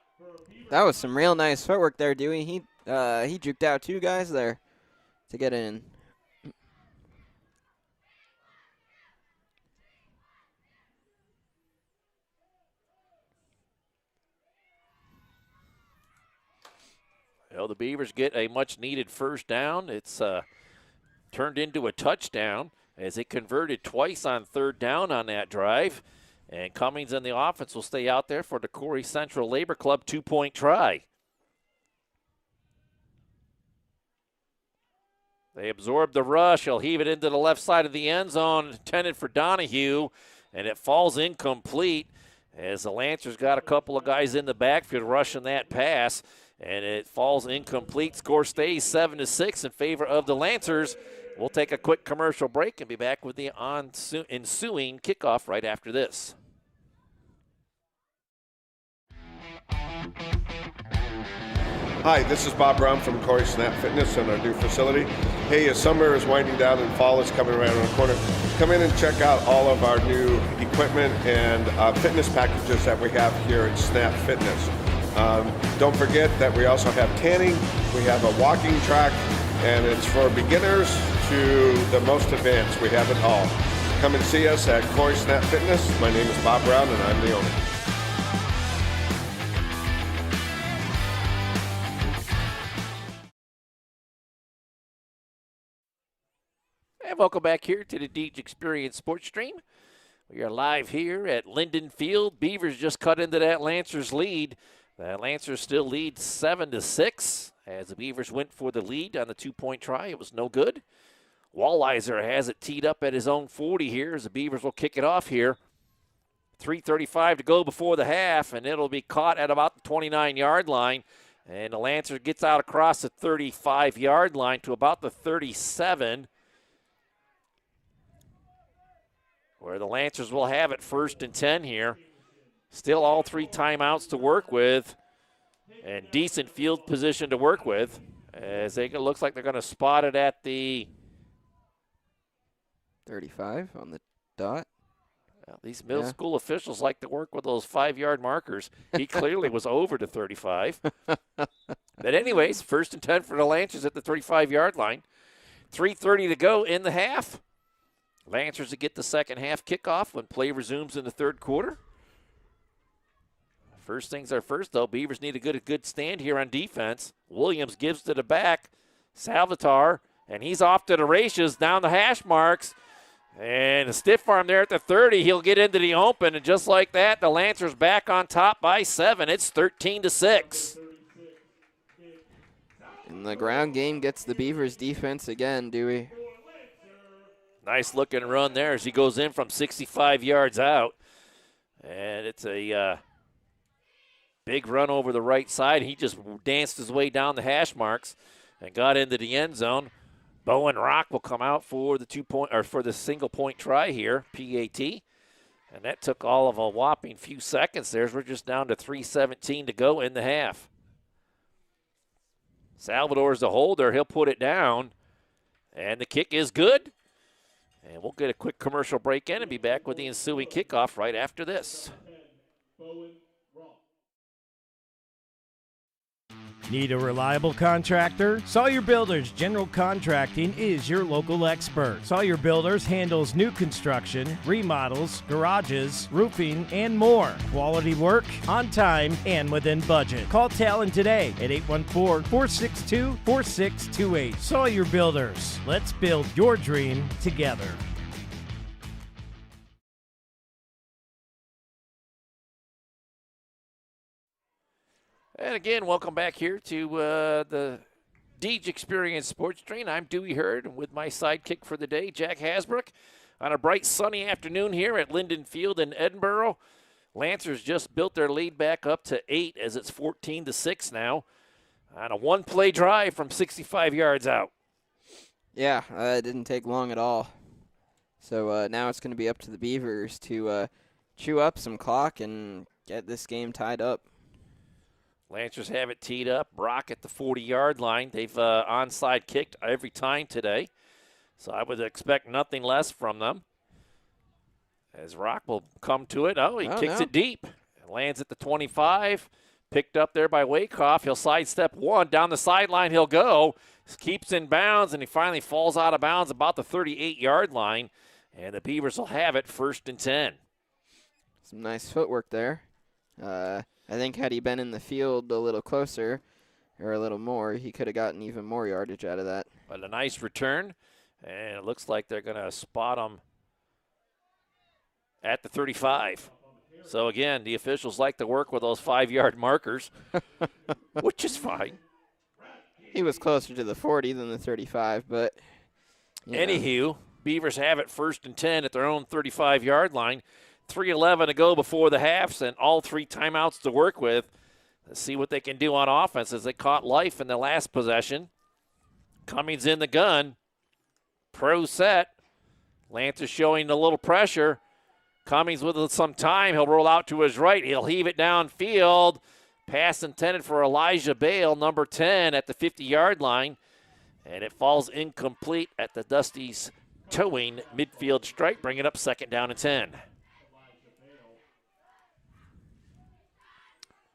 That was some real nice footwork there, Dewey. He juked out 2 guys there to get in. Well, the Beavers get a much-needed 1st down. It's turned into a touchdown as they converted twice on 3rd down on that drive. And Cummings and the offense will stay out there for the Corry Central Labor Club 2-point try. They absorb the rush. He'll heave it into the left side of the end zone, intended for Donahue, and it falls incomplete as the Lancers got a couple of guys in the backfield rushing that pass, and it falls incomplete. Score stays 7-6 in favor of the Lancers. We'll take a quick commercial break and be back with the ensuing kickoff right after this. Hi, this is Bob Brown from Corry Snap Fitness and our new facility. Hey, as summer is winding down and fall is coming around the corner, come in and check out all of our new equipment and fitness packages that we have here at Snap Fitness. Don't forget that we also have tanning, we have a walking track, and it's for beginners to the most advanced. We have it all. Come and see us at Corry Snap Fitness. My name is Bob Brown and I'm the owner. And welcome back here to the Deej Experience Sports Stream. We are live here at Linden Field. Beavers just cut into that Lancers lead. The Lancers still lead 7-6 as the Beavers went for the lead on the 2-point try. It was no good. Walliser has it teed up at his own 40 here as the Beavers will kick it off here. 3:35 to go before the half, and it'll be caught at about the 29-yard line. And the Lancer gets out across the 35-yard line to about the 37, where the Lancers will have it 1st and 10 here. Still all 3 timeouts to work with and decent field position to work with, as it looks like they're going to spot it at the 35 on the dot. Well, these middle school officials like to work with those 5-yard markers. He clearly was over to 35. But anyways, 1st and 10 for the Lancers at the 35-yard line. 3:30 to go in the half. Lancers to get the second half kickoff when play resumes in the 3rd quarter. First things are first, though. Beavers need a good stand here on defense. Williams gives to the back. Salvatore, and he's off to the races down the hash marks. And a stiff arm there at the 30. He'll get into the open, and just like that, the Lancers back on top by 7. It's 13-6. And the ground game gets the Beavers defense again, Dewey. Nice looking run there as he goes in from 65 yards out. And it's a big run over the right side. He just danced his way down the hash marks and got into the end zone. Bowen Rock will come out for the 2-point or for the single point try here, PAT. And that took all of a whopping few seconds there. We're just down to 3:17 to go in the half. Salvatore's the holder. He'll put it down. And the kick is good. And we'll get a quick commercial break in and be back with the ensuing kickoff right after this. Need a reliable contractor? Sawyer Builders General Contracting is your local expert. Sawyer Builders handles new construction, remodels, garages, roofing, and more. Quality work, on time, and within budget. Call Talon today at 814-462-4628. Sawyer Builders. Let's build your dream together. And again, welcome back here to the Deej Experience Sports Stream. I'm Dewey Hurd, and with my sidekick for the day, Jack Hasbrook, on a bright sunny afternoon here at Linden Field in Edinboro. Lancers just built their lead back up to 8 as it's 14-6 now on a one-play drive from 65 yards out. Yeah, it didn't take long at all. So now it's going to be up to the Beavers to chew up some clock and get this game tied up. Lancers have it teed up. Brock at the 40-yard line. They've onside kicked every time today, so I would expect nothing less from them. As Rock will come to it. Oh, he kicks it deep. Lands at the 25. Picked up there by Wakehoff. He'll sidestep one. Down the sideline he'll go. Keeps in bounds, and he finally falls out of bounds about the 38-yard line. And the Beavers will have it 1st and 10. Some nice footwork there. I think had he been in the field a little closer or a little more, he could have gotten even more yardage out of that. But a nice return, and it looks like they're going to spot him at the 35. So, again, the officials like to work with those 5-yard markers, which is fine. He was closer to the 40 than the 35, but anywho, Beavers have it 1st and 10 at their own 35-yard line. 3:11 to go before the halves, and all 3 timeouts to work with. Let's see what they can do on offense as they caught life in the last possession. Cummings in the gun. Pro set. Lancers showing a little pressure. Cummings with some time. He'll roll out to his right. He'll heave it downfield. Pass intended for Elijah Bale, number 10, at the 50-yard line. And it falls incomplete at the Dusties towing midfield stripe, bringing up 2nd down and 10.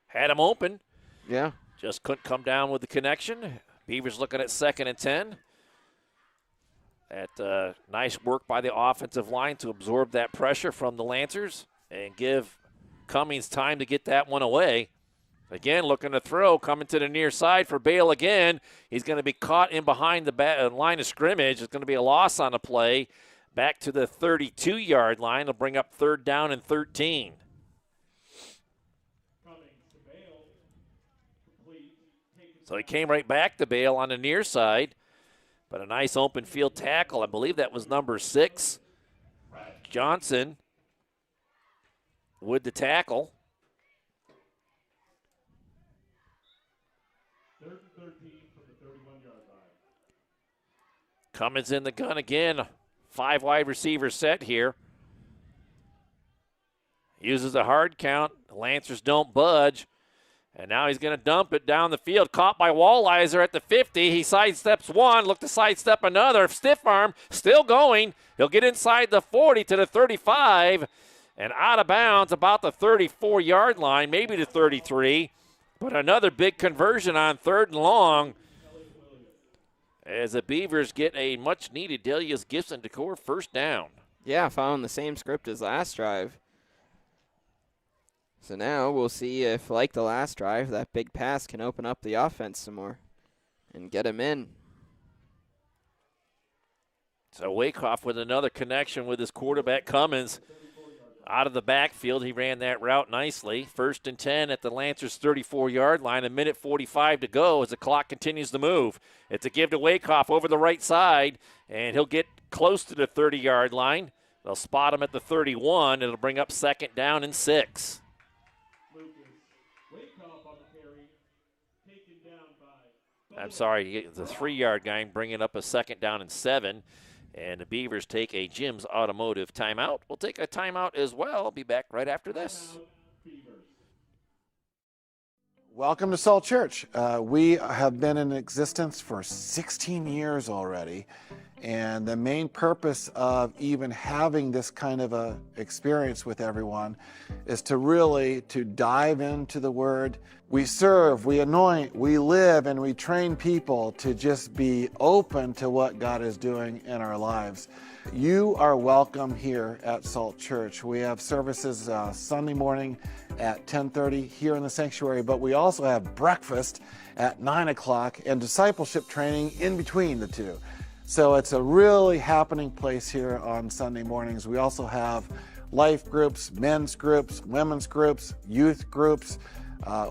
Had him open. Yeah. Just couldn't come down with the connection. Beavers looking at 2nd and 10. That nice work by the offensive line to absorb that pressure from the Lancers and give Cummings time to get that one away. Again, looking to throw, coming to the near side for Bale again. He's going to be caught in behind the line of scrimmage. It's going to be a loss on the play. Back to the 32-yard line. It'll bring up 3rd down and 13. So he came right back to Bale on the near side. But a nice open field tackle. I believe that was number 6. Johnson with the tackle. 3rd and 13 from the 31-yard line. Cummins in the gun again. 5 wide receiver set here. Uses a hard count. The Lancers don't budge. And now he's going to dump it down the field. Caught by Walliser at the 50. He sidesteps one. Look to sidestep another. Stiff arm. Still going. He'll get inside the 40 to the 35. And out of bounds about the 34-yard line. Maybe the 33. But another big conversion on 3rd and long. As the Beavers get a much-needed Delia's Gibson Decor 1st down. Yeah, following the same script as last drive. So now we'll see if, like the last drive, that big pass can open up the offense some more and get him in. So Wakehoff with another connection with his quarterback Cummins. Out of the backfield, he ran that route nicely. 1st and 10 at the Lancers' 34-yard line. 1:45 to go as the clock continues to move. It's a give to Wakehoff over the right side, and he'll get close to the 30-yard line. They'll spot him at the 31. It'll bring up 2nd down and 6. I'm sorry, the 3-yard guy bringing up a 2nd down and 7. And the Beavers take a Jim's Automotive timeout. We'll take a timeout as well. I'll be back right after this. Welcome to Salt Church. We have been in existence for 16 years already. And the main purpose of even having this kind of a experience with everyone is to really to dive into the Word. We serve, we anoint, we live, and we train people to just be open to what God is doing in our lives. You are welcome here at Salt Church. We have services Sunday morning at 10:30 here in the sanctuary, but we also have breakfast at 9 o'clock and discipleship training in between the two. So it's a really happening place here on Sunday mornings. We also have life groups, men's groups, women's groups, youth groups,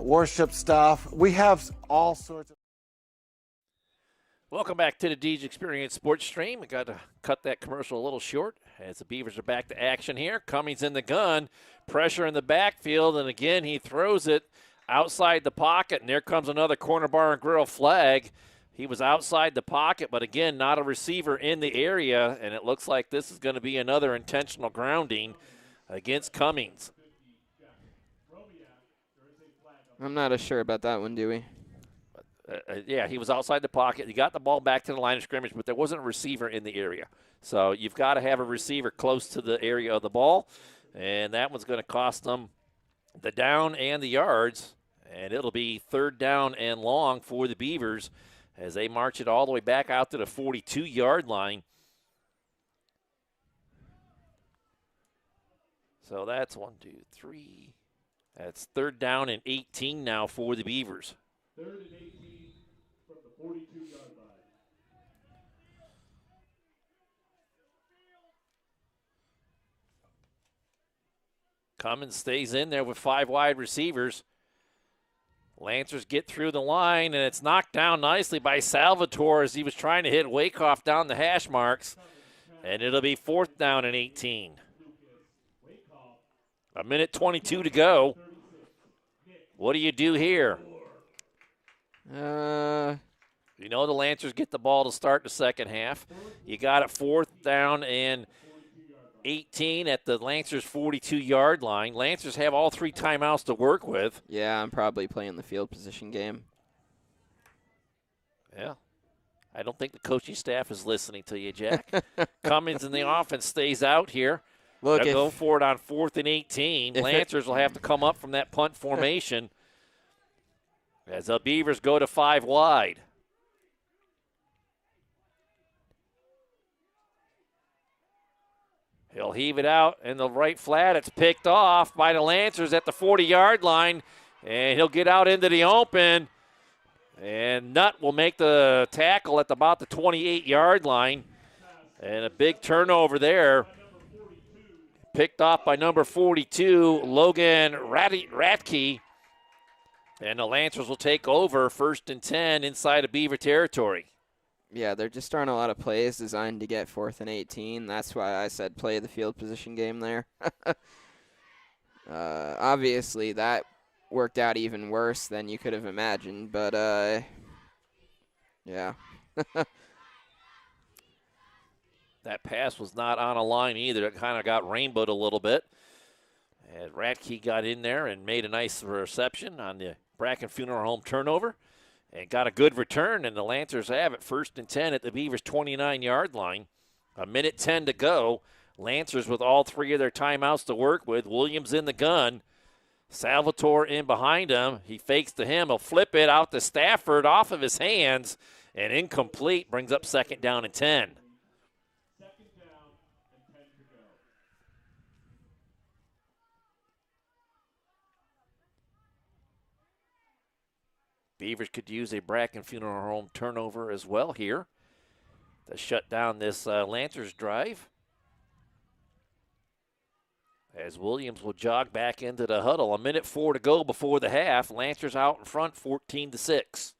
worship stuff. We have all sorts of. Welcome back to the Deej Experience Sports Stream. We got to cut that commercial a little short as the Beavers are back to action here. Cummings in the gun, pressure in the backfield, and again he throws it outside the pocket, and there comes another corner bar and grill flag. He was outside the pocket, but again, not a receiver in the area, and it looks like this is going to be another intentional grounding against Cummings. I'm not as sure about that one, Dewey. Yeah, he was outside the pocket. He got the ball back to the line of scrimmage, but there wasn't a receiver in the area. So you've got to have a receiver close to the area of the ball, and that one's going to cost them the down and the yards, and it'll be 3rd down and long for the Beavers as they march it all the way back out to the 42-yard line. So that's 1, 2, 3. That's 3rd down and 18 now for the Beavers. 3rd and 18 from the 42-yard line. Cummins stays in there with 5 wide receivers. Lancers get through the line, and it's knocked down nicely by Salvatore as he was trying to hit Wakehoff down the hash marks. And it'll be 4th down and 18. 1:22 to go. What do you do here? You know the Lancers get the ball to start the second half. You got it 4th down and 18 at the Lancers 42-yard line. Lancers have all 3 timeouts to work with. Yeah, I'm probably playing the field position game. Yeah. I don't think the coaching staff is listening to you, Jack. Cummings in the offense stays out here. Look, They'll go for it on 4th and 18. Lancers will have to come up from that punt formation as the Beavers go to 5 wide. He'll heave it out in the right flat. It's picked off by the Lancers at the 40-yard line, and he'll get out into the open. And Nutt will make the tackle at about the 28-yard line. And a big turnover there. Picked off by number 42, Logan Ratke. And the Lancers will take over 1st and 10 inside of Beaver territory. Yeah, there just aren't a lot of plays designed to get 4th and 18. That's why I said play the field position game there. Obviously, that worked out even worse than you could have imagined, but yeah. That pass was not on a line either. It kind of got rainbowed a little bit. And Ratke got in there and made a nice reception on the Bracken Funeral Home turnover and got a good return, and the Lancers have it 1st and 10 at the Beavers' 29-yard line. 1:10 to go. Lancers with all 3 of their timeouts to work with. Williams in the gun. Salvatore in behind him. He fakes to him. He'll flip it out to Stafford off of his hands, and incomplete. Brings up 2nd down and 10. 2nd down and 10 to go. Beavers could use a Bracken Funeral Home turnover as well here to shut down this Lancers drive. As Williams will jog back into the huddle. 1:04 to go before the half. Lancers out in front, 14-6.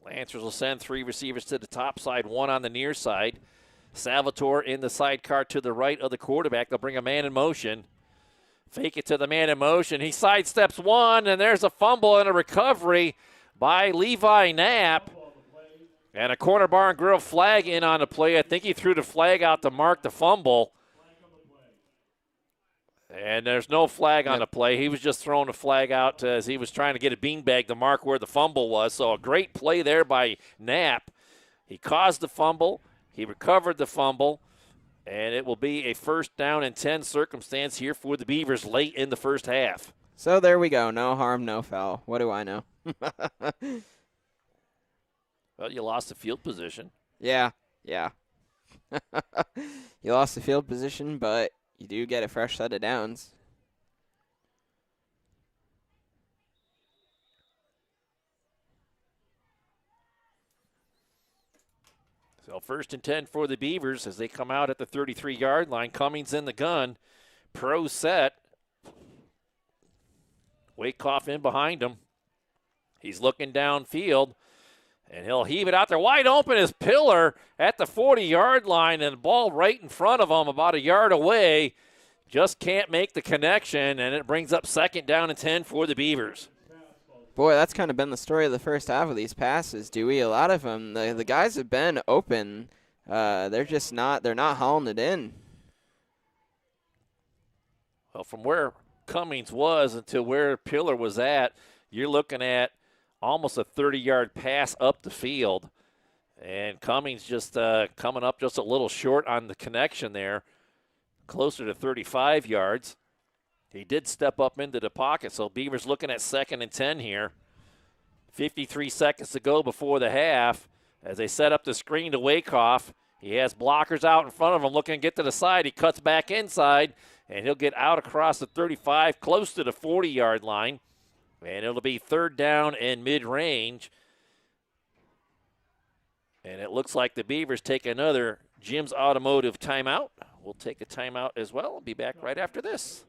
Lancers will send 3 receivers to the top side, 1 on the near side. Salvatore in the sidecar to the right of the quarterback. They'll bring a man in motion. Fake it to the man in motion. He sidesteps 1, and there's a fumble and a recovery by Levi Knapp. And a corner bar and grill flag in on the play. I think he threw the flag out to mark the fumble. And there's no flag on the play. He was just throwing the flag out as he was trying to get a beanbag to mark where the fumble was. So a great play there by Knapp. He caused the fumble. He recovered the fumble. And it will be a 1st down and 10 circumstance here for the Beavers late in the first half. So there we go. No harm, no foul. What do I know? Well, you lost the field position. Yeah. You lost the field position, but you do get a fresh set of downs. So 1st and 10 for the Beavers as they come out at the 33-yard line. Cummings in the gun. Pro set. Wakehoff in behind him. He's looking downfield. And he'll heave it out there. Wide open is Pillar at the 40-yard line, and the ball right in front of him about a yard away. Just can't make the connection, and it brings up 2nd down and 10 for the Beavers. Boy, that's kind of been the story of the first half of these passes, Dewey. A lot of them, the guys have been open. They're not hauling it in. Well, from where Cummings was until where Pillar was at, you're looking at almost a 30-yard pass up the field. And Cummings just coming up just a little short on the connection there, closer to 35 yards. He did step up into the pocket, so Beavers looking at 2nd and 10 here. 53 seconds to go before the half as they set up the screen to Wakehoff. He has blockers out in front of him looking to get to the side. He cuts back inside, and he'll get out across the 35, close to the 40-yard line. And it'll be 3rd down and mid-range. And it looks like the Beavers take another Jim's Automotive timeout. We'll take a timeout as well. We'll be back right after this.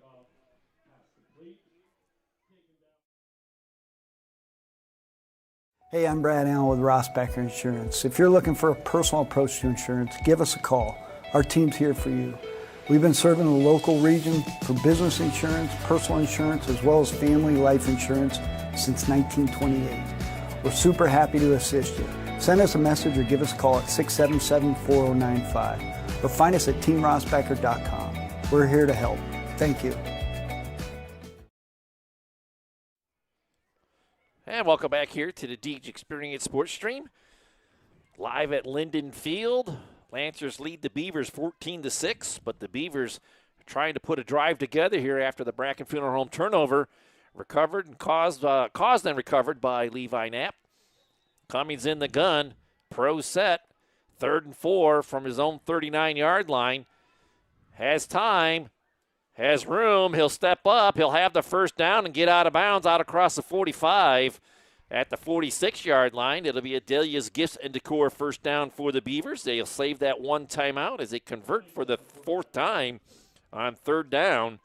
Hey, I'm Brad Allen with Ross Becker Insurance. If you're looking for a personal approach to insurance, give us a call. Our team's here for you. We've been serving the local region for business insurance, personal insurance, as well as family life insurance since 1928. We're super happy to assist you. Send us a message or give us a call at 677-4095 or find us at teamrossbecker.com. We're here to help. Thank you. And welcome back here to the Deej Experience Sports Stream. Live at Linden Field. Lancers lead the Beavers 14-6, but the Beavers are trying to put a drive together here after the Bracken Funeral Home turnover. Recovered and caused and recovered by Levi Knapp. Cummings in the gun. Pro set. 3rd and 4 from his own 39-yard line. Has time. Has room. He'll step up. He'll have the first down and get out of bounds out across the 45 at the 46-yard line. It'll be a Delia's Gifts and Decor first down for the Beavers. They'll save that one timeout as they convert for the 4th time on 3rd down.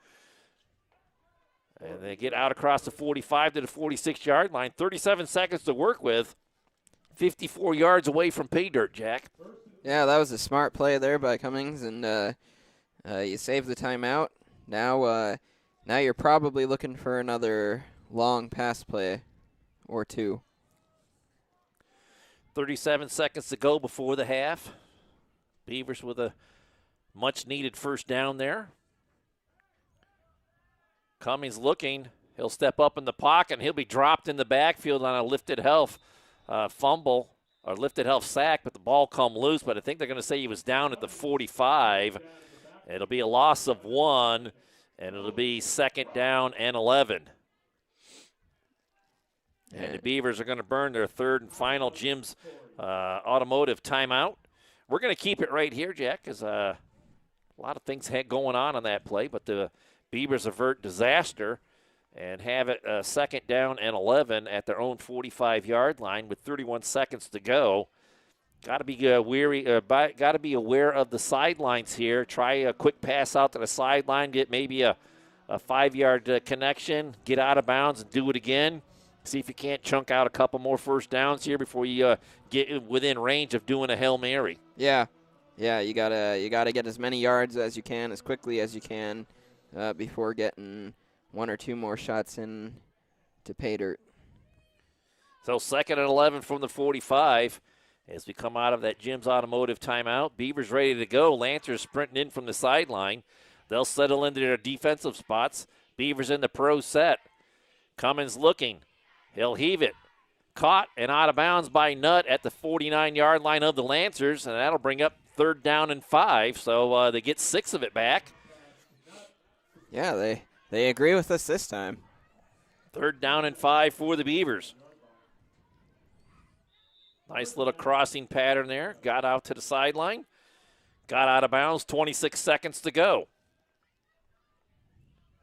And they get out across the 45 to the 46-yard line. 37 seconds to work with. 54 yards away from pay dirt, Jack. Yeah, that was a smart play there by Cummings, and you saved the timeout. Now you're probably looking for another long pass play or two. 37 seconds to go before the half. Beavers with a much-needed first down there. Cummings looking. He'll step up in the pocket, and he'll be dropped in the backfield on a lifted health fumble or lifted health sack, but the ball come loose. But I think they're going to say he was down at the 45. It'll be a loss of 1, and it'll be 2nd down and 11. And the Beavers are going to burn their 3rd and final Jim's automotive timeout. We're going to keep it right here, Jack, because a lot of things had going on that play, but the Beavers avert disaster and have it 2nd down and 11 at their own 45-yard line with 31 seconds to go. Got to be got to be aware of the sidelines here. Try a quick pass out to the sideline, get maybe a 5-yard connection, get out of bounds, and do it again. See if you can't chunk out a couple more first downs here before you get within range of doing a Hail Mary. Yeah, you gotta get as many yards as you can, as quickly as you can, before getting 1 or 2 more shots in to pay dirt. So 2nd and 11 from the 45 as we come out of that Jim's Automotive timeout. Beavers ready to go. Lancers sprinting in from the sideline. They'll settle into their defensive spots. Beavers in the pro set. Cummins looking. He'll heave it. Caught and out of bounds by Nutt at the 49-yard line of the Lancers, and that'll bring up 3rd down and 5. So they get 6 of it back. Yeah, they agree with us this time. 3rd down and 5 for the Beavers. Nice little crossing pattern there. Got out to the sideline. Got out of bounds. 26 seconds to go.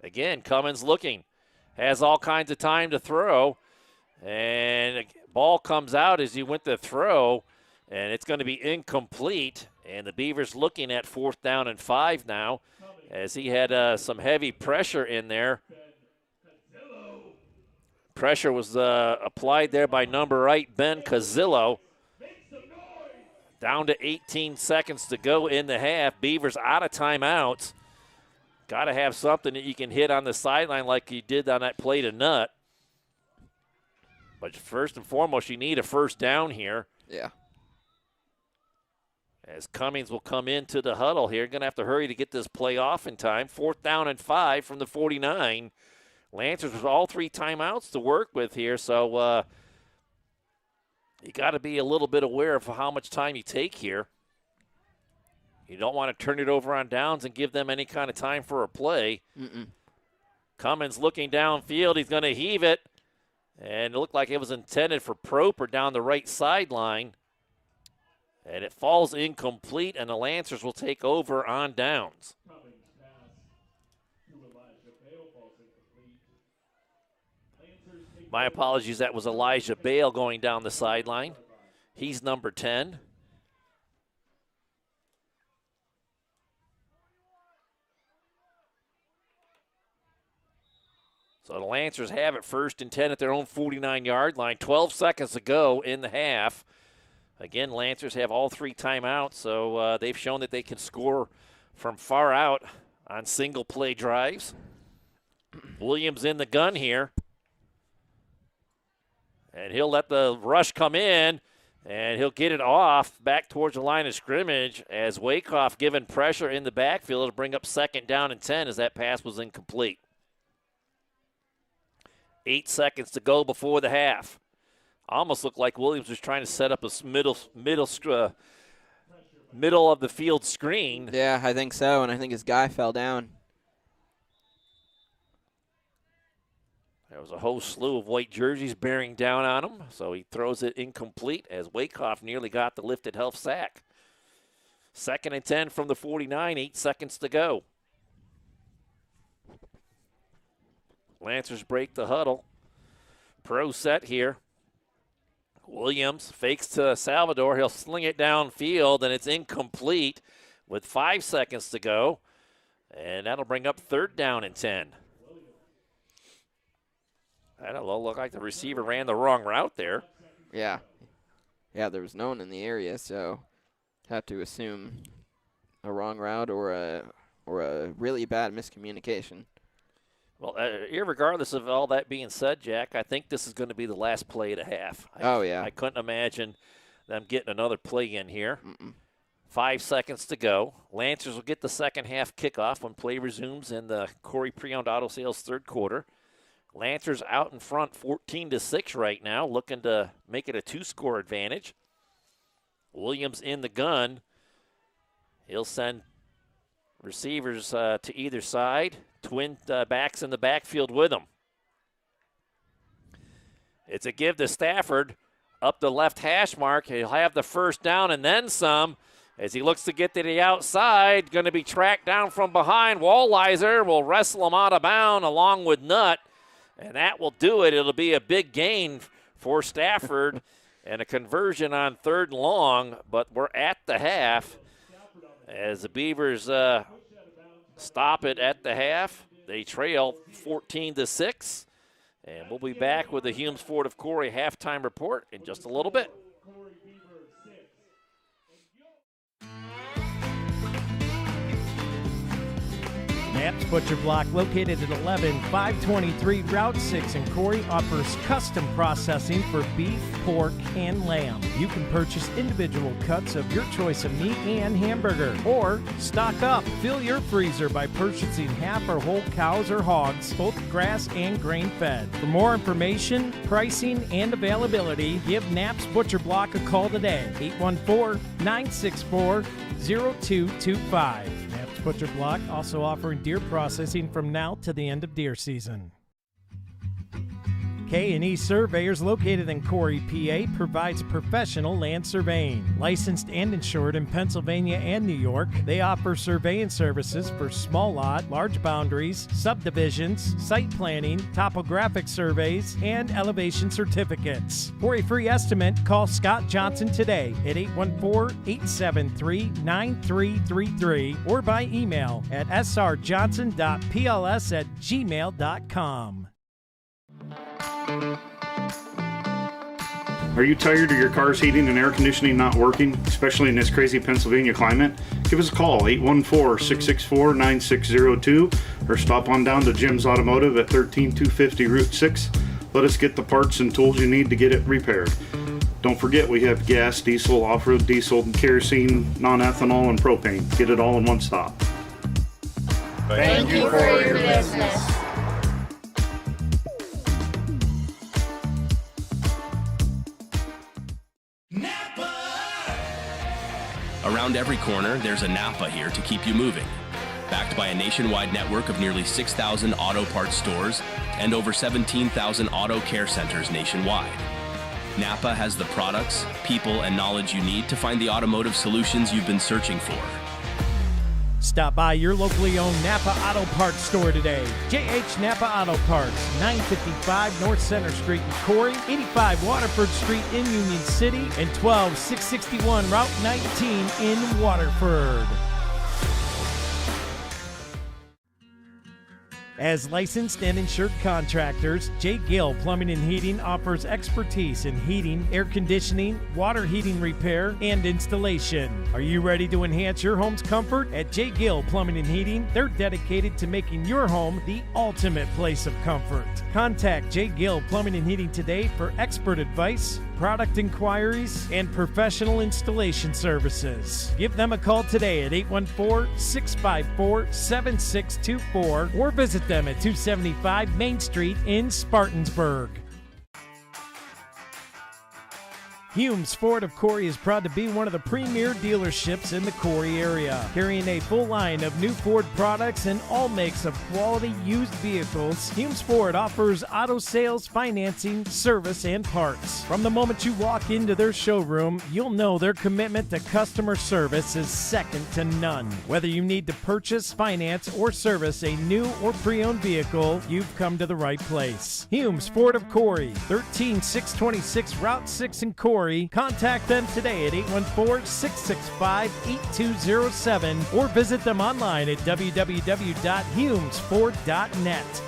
Again, Cummins looking. Has all kinds of time to throw. And the ball comes out as he went to throw. And it's going to be incomplete. And the Beavers looking at 4th down and 5 now, as he had some heavy pressure in there. Pressure was applied there by number 8, Ben Casillo. Down to 18 seconds to go in the half. Beavers out of timeouts. Got to have something that you can hit on the sideline like you did on that play to Nutt. But first and foremost, you need a first down here. Yeah. As Cummings will come into the huddle here. Going to have to hurry to get this play off in time. 4th down and 5 from the 49. Lancers with all 3 timeouts to work with here, so you got to be a little bit aware of how much time you take here. You don't want to turn it over on downs and give them any kind of time for a play. Cummins looking downfield. He's going to heave it, and it looked like it was intended for Proper down the right sideline, and it falls incomplete, and the Lancers will take over on downs. My apologies, that was Elijah Bale going down the sideline. He's number 10. So the Lancers have it 1st and 10 at their own 49-yard line. 12 seconds to go in the half. Again, Lancers have all 3 timeouts, so they've shown that they can score from far out on single-play drives. Williams in the gun here. And he'll let the rush come in. And he'll get it off back towards the line of scrimmage as Wyckoff given pressure in the backfield to bring up 2nd down and 10 as that pass was incomplete. 8 seconds to go before the half. Almost looked like Williams was trying to set up a middle of the field screen. Yeah, I think so, and I think his guy fell down. There was a whole slew of white jerseys bearing down on him, so he throws it incomplete as Wyckoff nearly got the lifted half sack. 2nd and 10 from the 49, 8 seconds to go. Lancers break the huddle. Pro set here. Williams fakes to Salvador. He'll sling it downfield, and it's incomplete with 5 seconds to go. And that'll bring up 3rd down and 10. That'll look like the receiver ran the wrong route there. Yeah. Yeah, there was no one in the area, so have to assume a wrong route or a really bad miscommunication. Well, irregardless of all that being said, Jack, I think this is going to be the last play of the half. I couldn't imagine them getting another play in here. 5 seconds to go. Lancers will get the second half kickoff when play resumes in the Corry Pre-Owned Auto Sales 3rd quarter. Lancers out in front 14-6 right now, looking to make it a 2-score advantage. Williams in the gun. He'll send receivers to either side. Twin backs in the backfield with him. It's a give to Stafford up the left hash mark. He'll have the 1st down and then some as he looks to get to the outside. Going to be tracked down from behind. Walliser will wrestle him out of bounds along with Nutt. And that will do it. It'll be a big gain for Stafford and a conversion on 3rd and long. But we're at the half as the Beavers stop it at the half. They trail 14-6. And we'll be back with the Humes Ford of Corry halftime report in just a little bit. Knapp's Butcher Block, located at 11523 Route 6 in Corry, offers custom processing for beef, pork, and lamb. You can purchase individual cuts of your choice of meat and hamburger, or stock up. Fill your freezer by purchasing half or whole cows or hogs, both grass and grain-fed. For more information, pricing, and availability, give Knapp's Butcher Block a call today, 814-964-0225. Butcher Block also offering deer processing from now to the end of deer season. K&E Surveyors, located in Corry, PA, provides professional land surveying. Licensed and insured in Pennsylvania and New York, they offer surveying services for small lot, large boundaries, subdivisions, site planning, topographic surveys, and elevation certificates. For a free estimate, call Scott Johnson today at 814-873-9333 or by email at srjohnson.pls@gmail.com. Are you tired of your car's heating and air conditioning not working, especially in this crazy Pennsylvania climate? Give us a call, 814-664-9602, or stop on down to Jim's Automotive at 13250 Route 6. Let us get the parts and tools you need to get it repaired. Don't forget, we have gas, diesel, off-road diesel, kerosene, non-ethanol, and propane. Get it all in one stop. Thank you for your business. Around every corner, there's a Napa here to keep you moving. Backed by a nationwide network of nearly 6,000 auto parts stores and over 17,000 auto care centers nationwide. Napa has the products, people, and knowledge you need to find the automotive solutions you've been searching for. Stop by your locally owned Napa Auto Parts store today. J.H. Napa Auto Parts, 955 North Center Street in Corry, 85 Waterford Street in Union City, and 12661 Route 19 in Waterford. As licensed and insured contractors, J. Gill Plumbing and Heating offers expertise in heating, air conditioning, water heating repair, and installation. Are you ready to enhance your home's comfort? At J. Gill Plumbing and Heating, they're dedicated to making your home the ultimate place of comfort. Contact J. Gill Plumbing and Heating today for expert advice, product inquiries, and professional installation services. Give them a call today at 814-654-7624 or visit them at 275 Main Street in Spartansburg. Humes Ford of Corry is proud to be one of the premier dealerships in the Corry area, carrying a full line of new Ford products and all makes of quality used vehicles. Humes Ford offers auto sales, financing, service, and parts. From the moment you walk into their showroom, you'll know their commitment to customer service is second to none. Whether you need to purchase, finance, or service a new or pre-owned vehicle, you've come to the right place. Humes Ford of Corry, 13626 Route 6 in Corry. Contact them today at 814-665-8207 or visit them online at www.humesford.net.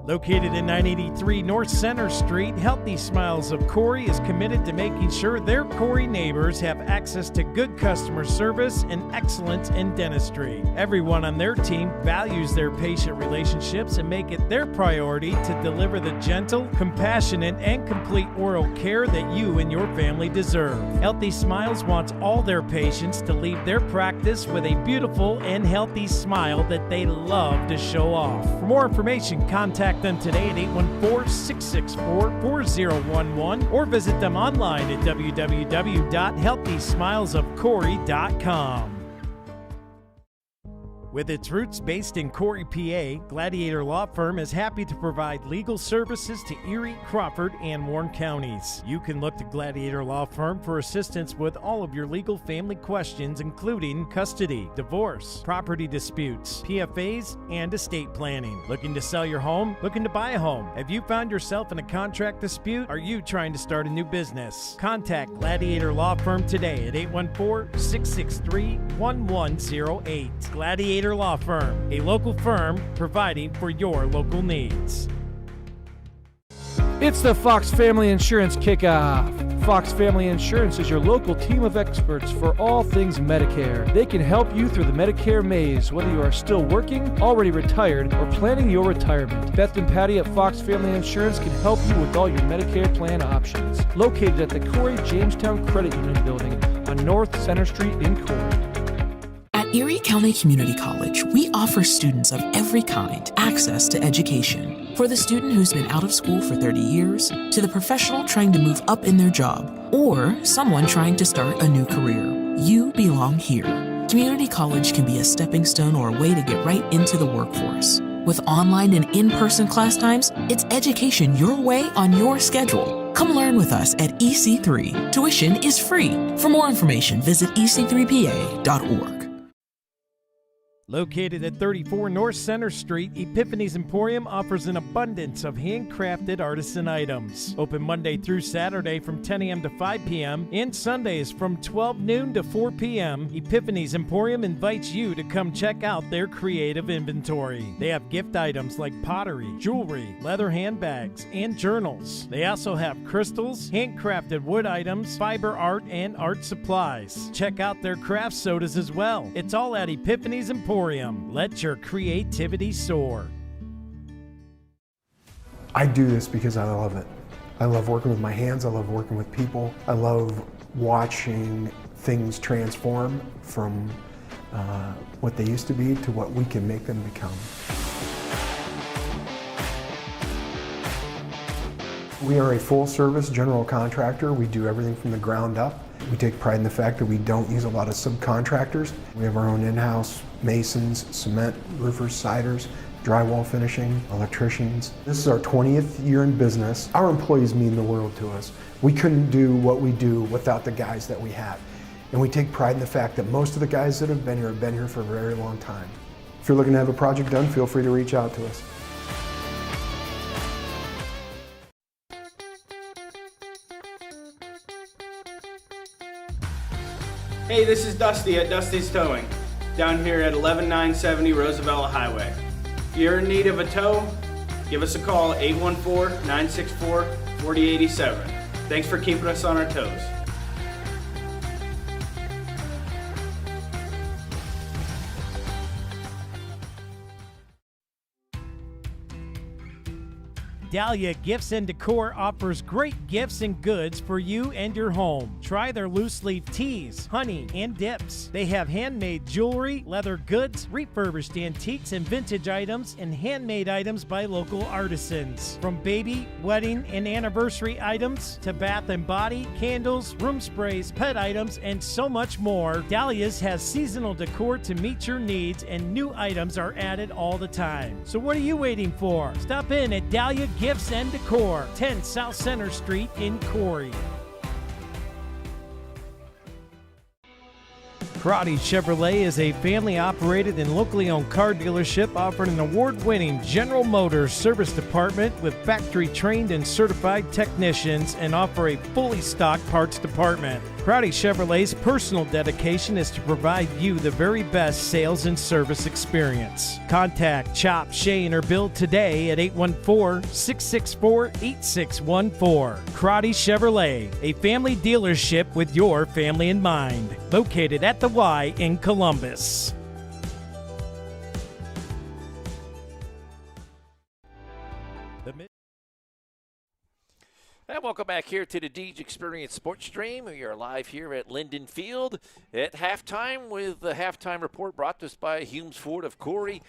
Located at 983 North Center Street, Healthy Smiles of Corry is committed to making sure their Corry neighbors have access to good customer service and excellence in dentistry. Everyone on their team values their patient relationships and make it their priority to deliver the gentle, compassionate, and complete oral care that you and your family deserve. Healthy Smiles wants all their patients to leave their practice with a beautiful and healthy smile that they love to show off. For more information, contact them today at 814-664-4011 or visit them online at www.healthysmilesofcorry.com. With its roots based in Corry, PA, Gladiator Law Firm is happy to provide legal services to Erie, Crawford, and Warren counties. You can look to Gladiator Law Firm for assistance with all of your legal family questions, including custody, divorce, property disputes, PFAs, and estate planning. Looking to sell your home? Looking to buy a home? Have you found yourself in a contract dispute? Are you trying to start a new business? Contact Gladiator Law Firm today at 814-663-1108. Gladiator Law Firm, a local firm providing for your local needs. It's the Fox Family Insurance Kickoff. Fox Family Insurance is your local team of experts for all things Medicare. They can help you through the Medicare maze, whether you are still working, already retired, or planning your retirement. Beth and Patty at Fox Family Insurance can help you with all your Medicare plan options. Located at the Corry Jamestown Credit Union Building on North Center Street in Corry. At Erie County Community College, we offer students of every kind access to education. For the student who's been out of school for 30 years, to the professional trying to move up in their job, or someone trying to start a new career, you belong here. Community college can be a stepping stone or a way to get right into the workforce. With online and in-person class times, it's education your way on your schedule. Come learn with us at EC3. Tuition is free. For more information, visit ec3pa.org. Located at 34 North Center Street, Epiphany's Emporium offers an abundance of handcrafted artisan items. Open Monday through Saturday from 10 a.m. to 5 p.m. and Sundays from 12 noon to 4 p.m. Epiphany's Emporium invites you to come check out their creative inventory. They have gift items like pottery, jewelry, leather handbags, and journals. They also have crystals, handcrafted wood items, fiber art, and art supplies. Check out their craft sodas as well. It's all at Epiphany's Emporium. Let your creativity soar. I do this because I love it. I love working with my hands. I love working with people. I love watching things transform from what they used to be to what we can make them become. We are a full-service general contractor. We do everything from the ground up. We take pride in the fact that we don't use a lot of subcontractors. We have our own in-house masons, cement, roofers, siders, drywall finishing, electricians. This is our 20th year in business. Our employees mean the world to us. We couldn't do what we do without the guys that we have. And we take pride in the fact that most of the guys that have been here for a very long time. If you're looking to have a project done, feel free to reach out to us. Hey, this is Dusty at Dusty's Towing, down here at 11970 Roosevelt Highway. If you're in need of a tow, give us a call at 814-964-4087. Thanks for keeping us on our toes. Dahlia Gifts and Decor offers great gifts and goods for you and your home. Try their loose leaf teas, honey, and dips. They have handmade jewelry, leather goods, refurbished antiques and vintage items, and handmade items by local artisans. From baby, wedding, and anniversary items to bath and body, candles, room sprays, pet items, and so much more, Dahlia's has seasonal decor to meet your needs, and new items are added all the time. So what are you waiting for? Stop in at Dahlia Gifts and Decor, 10 South Center Street in Corry. Corry Chevrolet is a family-operated and locally owned car dealership offering an award-winning General Motors service department with factory-trained and certified technicians and offer a fully stocked parts department. Corry Chevrolet's personal dedication is to provide you the very best sales and service experience. Contact Chop, Shane, or Bill today at 814-664-8614. Corry Chevrolet, a family dealership with your family in mind. Located at the Y in Columbus. And welcome back here to the Deej Experience Sports Stream. We are live here at Linden Field at halftime with the halftime report brought to us by Humes Ford of Corry.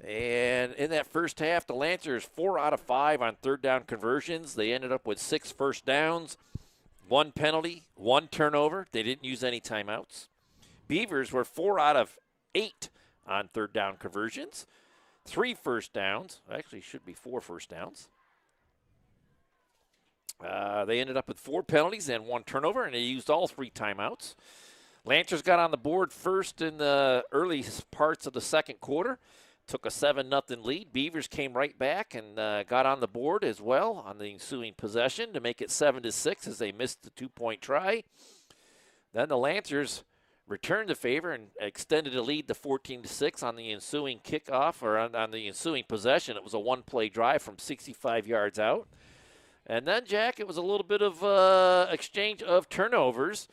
And in that first half, the Lancers 4 out of 5 on third down conversions. They ended up with 6 first downs, 1 penalty, 1 turnover. They didn't use any timeouts. Beavers were 4 out of 8 on third down conversions, 3 first downs. Actually, should be 4 first downs. They ended up with 4 penalties and 1 turnover, and they used all 3 timeouts. Lancers got on the board first in the early parts of the second quarter, took a 7-0 lead. Beavers came right back and got on the board as well on the ensuing possession to make it 7-6 as they missed the 2-point try. Then the Lancers returned the favor and extended the lead to 14-6 on the ensuing kickoff, or on the ensuing possession. It was a 1-play drive from 65 yards out. And then, Jack, it was a little bit of exchange of turnovers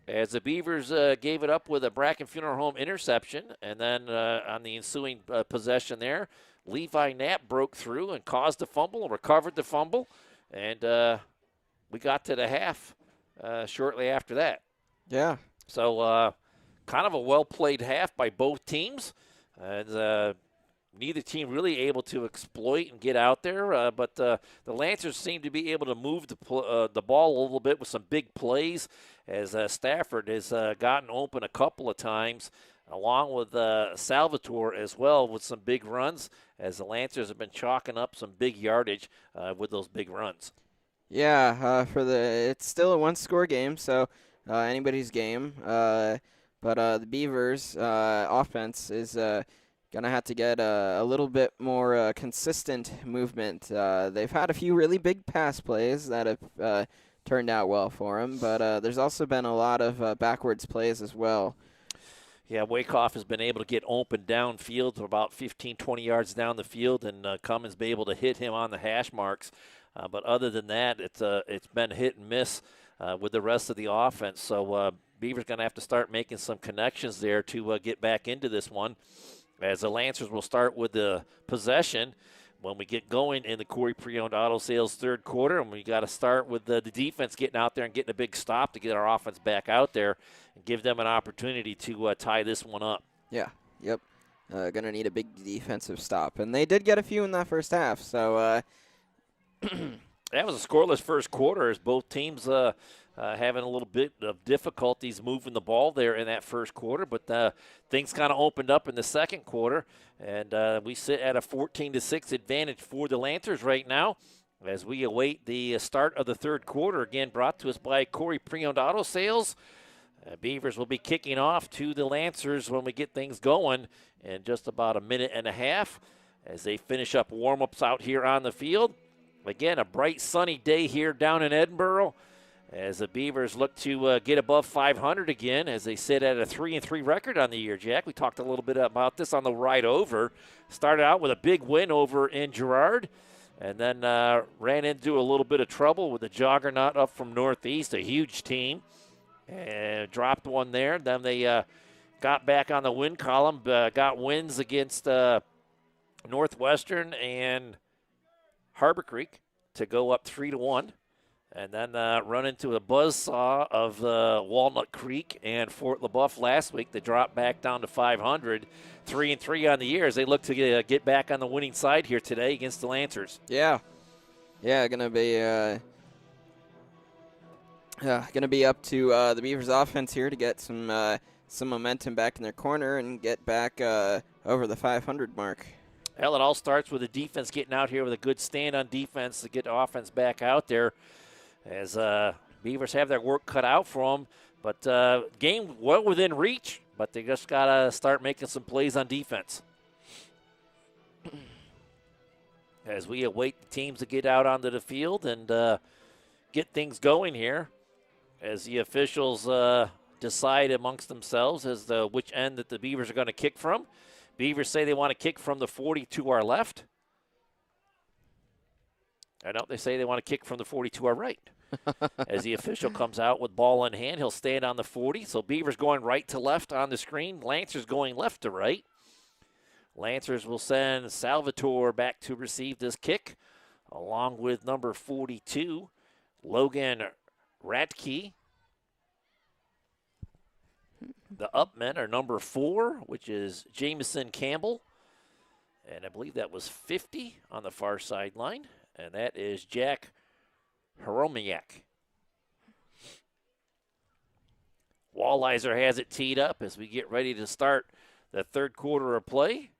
as the Beavers gave it up with a Bracken Funeral Home interception. And then on the ensuing possession there, Levi Knapp broke through and caused the fumble, recovered the fumble. And we got to the half shortly after that. Yeah. So kind of a well-played half by both teams. And neither team really able to exploit and get out there, but the Lancers seem to be able to move the ball a little bit with some big plays as Stafford has gotten open a couple of times, along with Salvatore as well with some big runs, as the Lancers have been chalking up some big yardage with those big runs. Yeah, it's still a one-score game, so anybody's game. But the Beavers' offense is going to have to get a little bit more consistent movement. They've had a few really big pass plays that have turned out well for them, but there's also been a lot of backwards plays as well. Yeah, Wakehoff has been able to get open downfield to about 15, 20 yards down the field, and Cummins be able to hit him on the hash marks. But other than that, it's been hit and miss with the rest of the offense. So Beavers going to have to start making some connections there to get back into this one, as the Lancers will start with the possession when we get going in the Corry Pre-Owned Auto Sales third quarter. And we got to start with the defense getting out there and getting a big stop to get our offense back out there and give them an opportunity to tie this one up. Yeah, yep. Going to need a big defensive stop. And they did get a few in that first half. So that was a scoreless first quarter as both teams having a little bit of difficulties moving the ball there in that first quarter, but things kind of opened up in the second quarter, and we sit at a 14-6 advantage for the Lancers right now as we await the start of the third quarter, again brought to us by Corry Pre-Owned Auto Sales. Beavers will be kicking off to the Lancers when we get things going in just about a minute and a half as they finish up warm-ups out here on the field. Again, a bright sunny day here down in Edinburgh, as the Beavers look to get above 500 again, as they sit at a 3-3 record on the year. Jack, we talked a little bit about this on the ride over. Started out with a big win over in Girard, and then ran into a little bit of trouble with the Juggernaut up from Northeast, a huge team, and dropped one there. Then they got back on the win column, got wins against Northwestern and Harbor Creek to go up 3-1. And then run into a buzzsaw of Walnut Creek and Fort LaBeouf last week. They dropped back down to 500, 3-3 on the year as they look to get back on the winning side here today against the Lancers. Yeah, gonna be up to the Beavers offense here to get some momentum back in their corner and get back over the 500 mark. Well, it all starts with the defense getting out here with a good stand on defense to get the offense back out there. As Beavers have their work cut out for them. But game well within reach, but they just got to start making some plays on defense. As we await the teams to get out onto the field and get things going here, as the officials decide amongst themselves as to which end that the Beavers are going to kick from. Beavers say they want to kick from the 40 to our left. I know they say they want to kick from the 40 to our right. As the official comes out with ball in hand, he'll stand on the 40. So Beavers going right to left on the screen. Lancers going left to right. Lancers will send Salvatore back to receive this kick, along with number 42, Logan Ratke. The upmen are number 4, which is Jamison Campbell. And I believe that was 50 on the far sideline. And that is Jack Hromiak. Walliser has it teed up as we get ready to start the third quarter of play.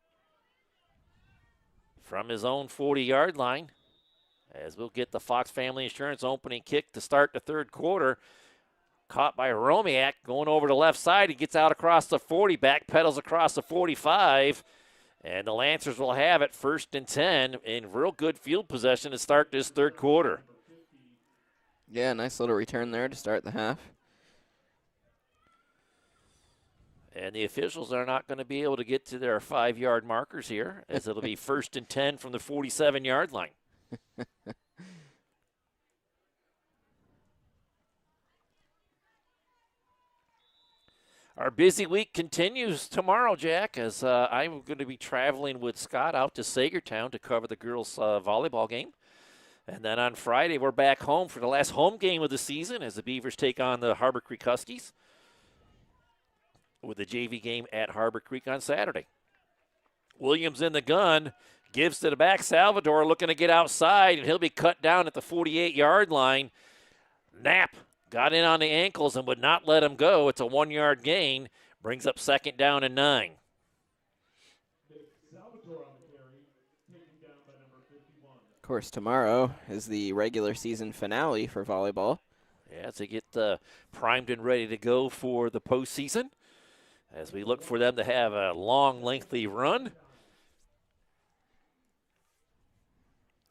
From his own 40-yard line, as we'll get the Fox Family Insurance opening kick to start the third quarter. Caught by Hromiak, going over the left side. He gets out across the 40, back pedals across the 45. And the Lancers will have it 1st and 10 in real good field possession to start this third quarter. Yeah, nice little return there to start the half. And the officials are not going to be able to get to their 5-yard markers here, as it'll be 1st and 10 from the 47-yard line. Our busy week continues tomorrow, Jack, as I'm going to be traveling with Scott out to Sagertown to cover the girls' volleyball game. And then on Friday, we're back home for the last home game of the season as the Beavers take on the Harbor Creek Huskies, with the JV game at Harbor Creek on Saturday. Williams in the gun, gives to the back. Salvador looking to get outside, and he'll be cut down at the 48-yard line. Knapp got in on the ankles and would not let him go. It's a 1-yard gain. Brings up 2nd down and 9. Of course, tomorrow is the regular season finale for volleyball. Yeah, to get primed and ready to go for the postseason, as we look for them to have a long, lengthy run.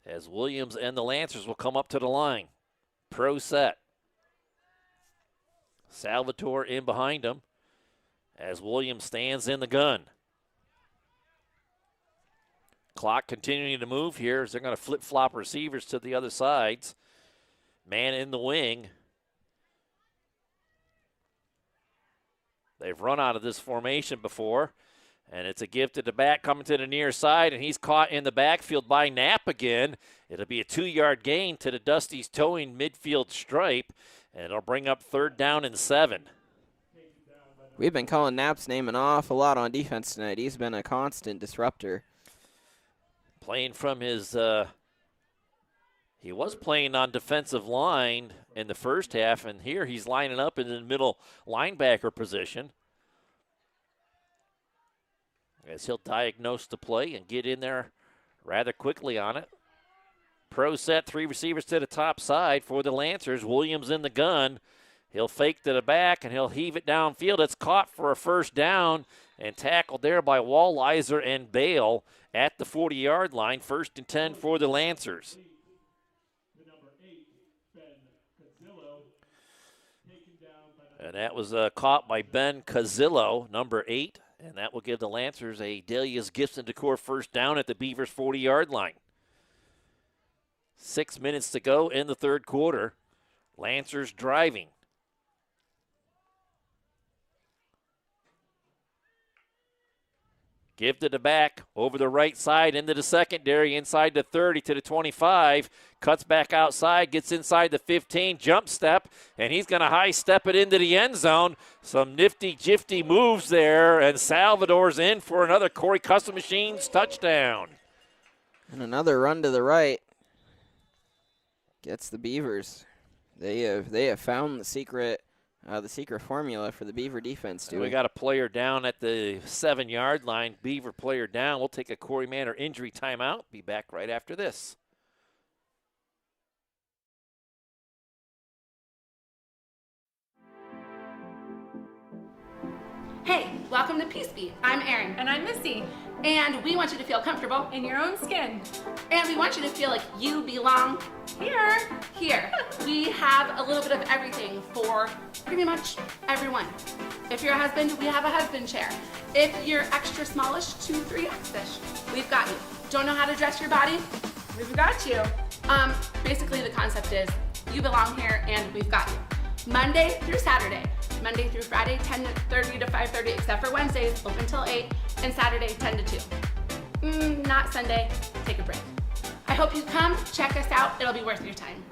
As Williams and the Lancers will come up to the line. Pro set. Salvatore in behind him as Williams stands in the gun. Clock continuing to move here as they're going to flip-flop receivers to the other sides. Man in the wing. They've run out of this formation before, and it's a give to the back coming to the near side, and he's caught in the backfield by Knapp again. It'll be a 2-yard gain to the Dusties towing midfield stripe, and it'll bring up 3rd down and 7. We've been calling Knapp's name an awful lot on defense tonight. He's been a constant disruptor. Playing from his he was playing on defensive line in the first half, and here he's lining up in the middle linebacker position, as he'll diagnose the play and get in there rather quickly on it. Pro set, 3 receivers to the top side for the Lancers. Williams in the gun. He'll fake to the back, and he'll heave it downfield. It's caught for a 1st down and tackled there by Walliser and Bale at the 40-yard line. 1st and 10 for the Lancers. And that was caught by Ben Cazillo, number 8. And that will give the Lancers a Delia's Gibson Decor 1st down at the Beavers' 40-yard line. 6 minutes to go in the third quarter. Lancers driving. Give to the back, over the right side, into the secondary, inside the 30 to the 25. Cuts back outside, gets inside the 15, jump step, and he's going to high step it into the end zone. Some nifty, jifty moves there, and Salvador's in for another Corry Custom Machines touchdown. And another run to the right gets the Beavers. They have found the secret formula for the Beaver defense, too. We got a player down at the 7-yard line. Beaver player down. We'll take a Corey Manor injury timeout. Be back right after this. Hey, welcome to Peace Beat. I'm Erin. And I'm Missy. And we want you to feel comfortable In your own skin. and we want you to feel like you belong Here. here. We have a little bit of everything for pretty much everyone. If you're a husband, we have a husband chair. If you're extra smallish, 2, 3X-ish, we've got you. Don't know how to dress your body? We've got you. Basically the concept is you belong here and we've got you. Monday through Saturday. Monday through Friday, 10:30 to 5:30, except for Wednesdays, open till 8, and Saturday, 10 to 2. Not Sunday, take a break. I hope you come, check us out, it'll be worth your time.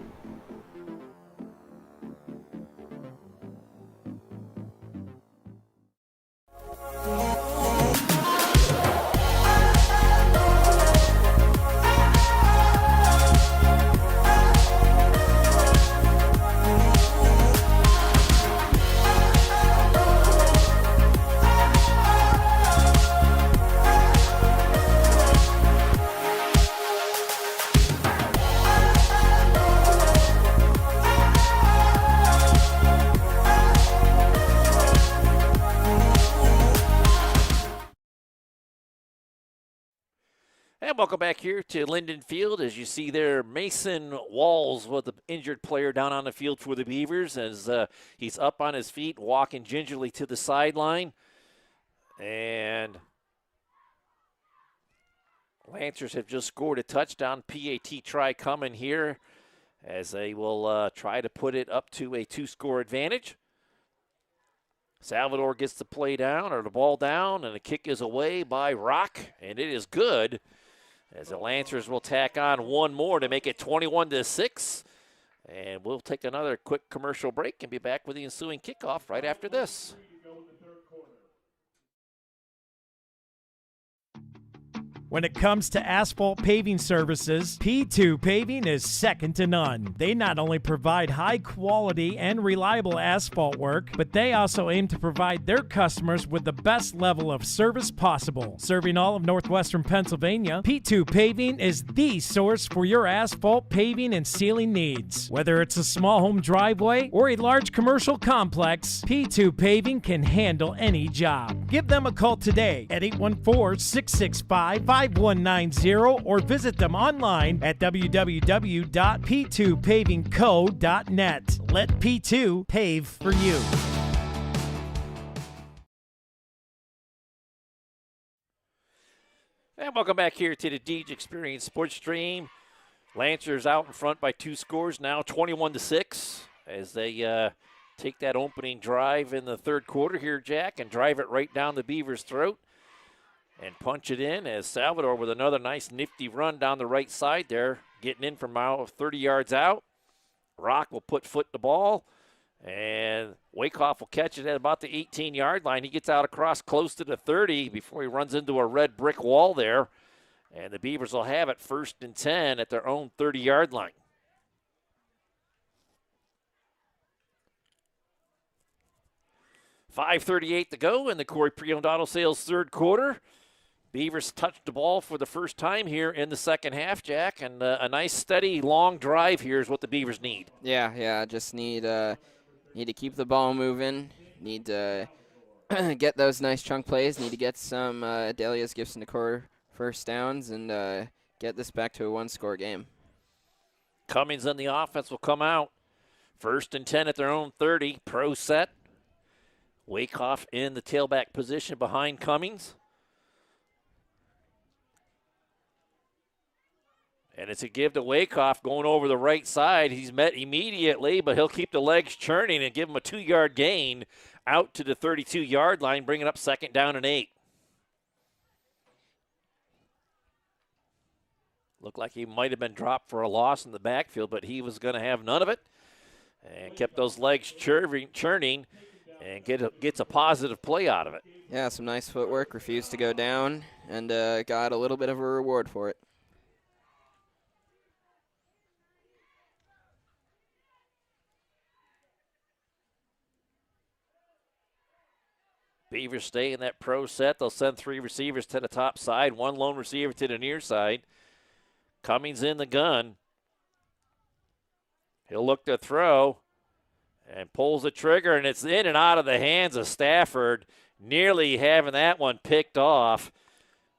And welcome back here to Linden Field. As you see there, Mason Walls was the injured player down on the field for the Beavers as he's up on his feet, walking gingerly to the sideline. And Lancers have just scored a touchdown. PAT try coming here as they will try to put it up to a 2-score advantage. Salvador gets the play down, or the ball down, and the kick is away by Rock, and it is good. As the Lancers will tack on one more to make it 21-6. And we'll take another quick commercial break and be back with the ensuing kickoff right after this. When it comes to asphalt paving services, P2 Paving is second to none. They not only provide high quality and reliable asphalt work, but they also aim to provide their customers with the best level of service possible. Serving all of northwestern Pennsylvania, P2 Paving is the source for your asphalt paving and sealing needs. Whether it's a small home driveway or a large commercial complex, P2 Paving can handle any job. Give them a call today at 814-665-5190 or visit them online at www.p2pavingco.net. Let P2 pave for you. And welcome back here to the Deej Experience Sports Stream. Lancers out in front by 2 scores now, 21-6, as they take that opening drive in the third quarter here, Jack, and drive it right down the Beavers' throat. And punch it in as Salvador with another nice nifty run down the right side there, getting in from out 30 yards out. Rock will put foot the ball, and Wakehoff will catch it at about the 18-yard line. He gets out across close to the 30 before he runs into a red brick wall there. And the Beavers will have it 1st and 10 at their own 30-yard line. .538 to go in the Corry Pre-Owned Auto Sales third quarter. Beavers touched the ball for the first time here in the second half, Jack, and a nice, steady, long drive here is what the Beavers need. Yeah, just need to keep the ball moving, need to get those nice chunk plays, need to get some Delia's Gibson Decor first downs, and get this back to a 1-score game. Cummings on the offense will come out. 1st and 10 at their own 30, pro set. Wakehoff in the tailback position behind Cummings. And it's a give to Wakehoff going over the right side. He's met immediately, but he'll keep the legs churning and give him a 2-yard gain out to the 32-yard line, bringing up 2nd down and 8. Looked like he might have been dropped for a loss in the backfield, but he was going to have none of it and kept those legs churning and gets a positive play out of it. Yeah, some nice footwork, refused to go down, and got a little bit of a reward for it. Beavers stay in that pro set. They'll send 3 receivers to the top side, 1 lone receiver to the near side. Cummings in the gun. He'll look to throw and pulls the trigger, and it's in and out of the hands of Stafford, nearly having that one picked off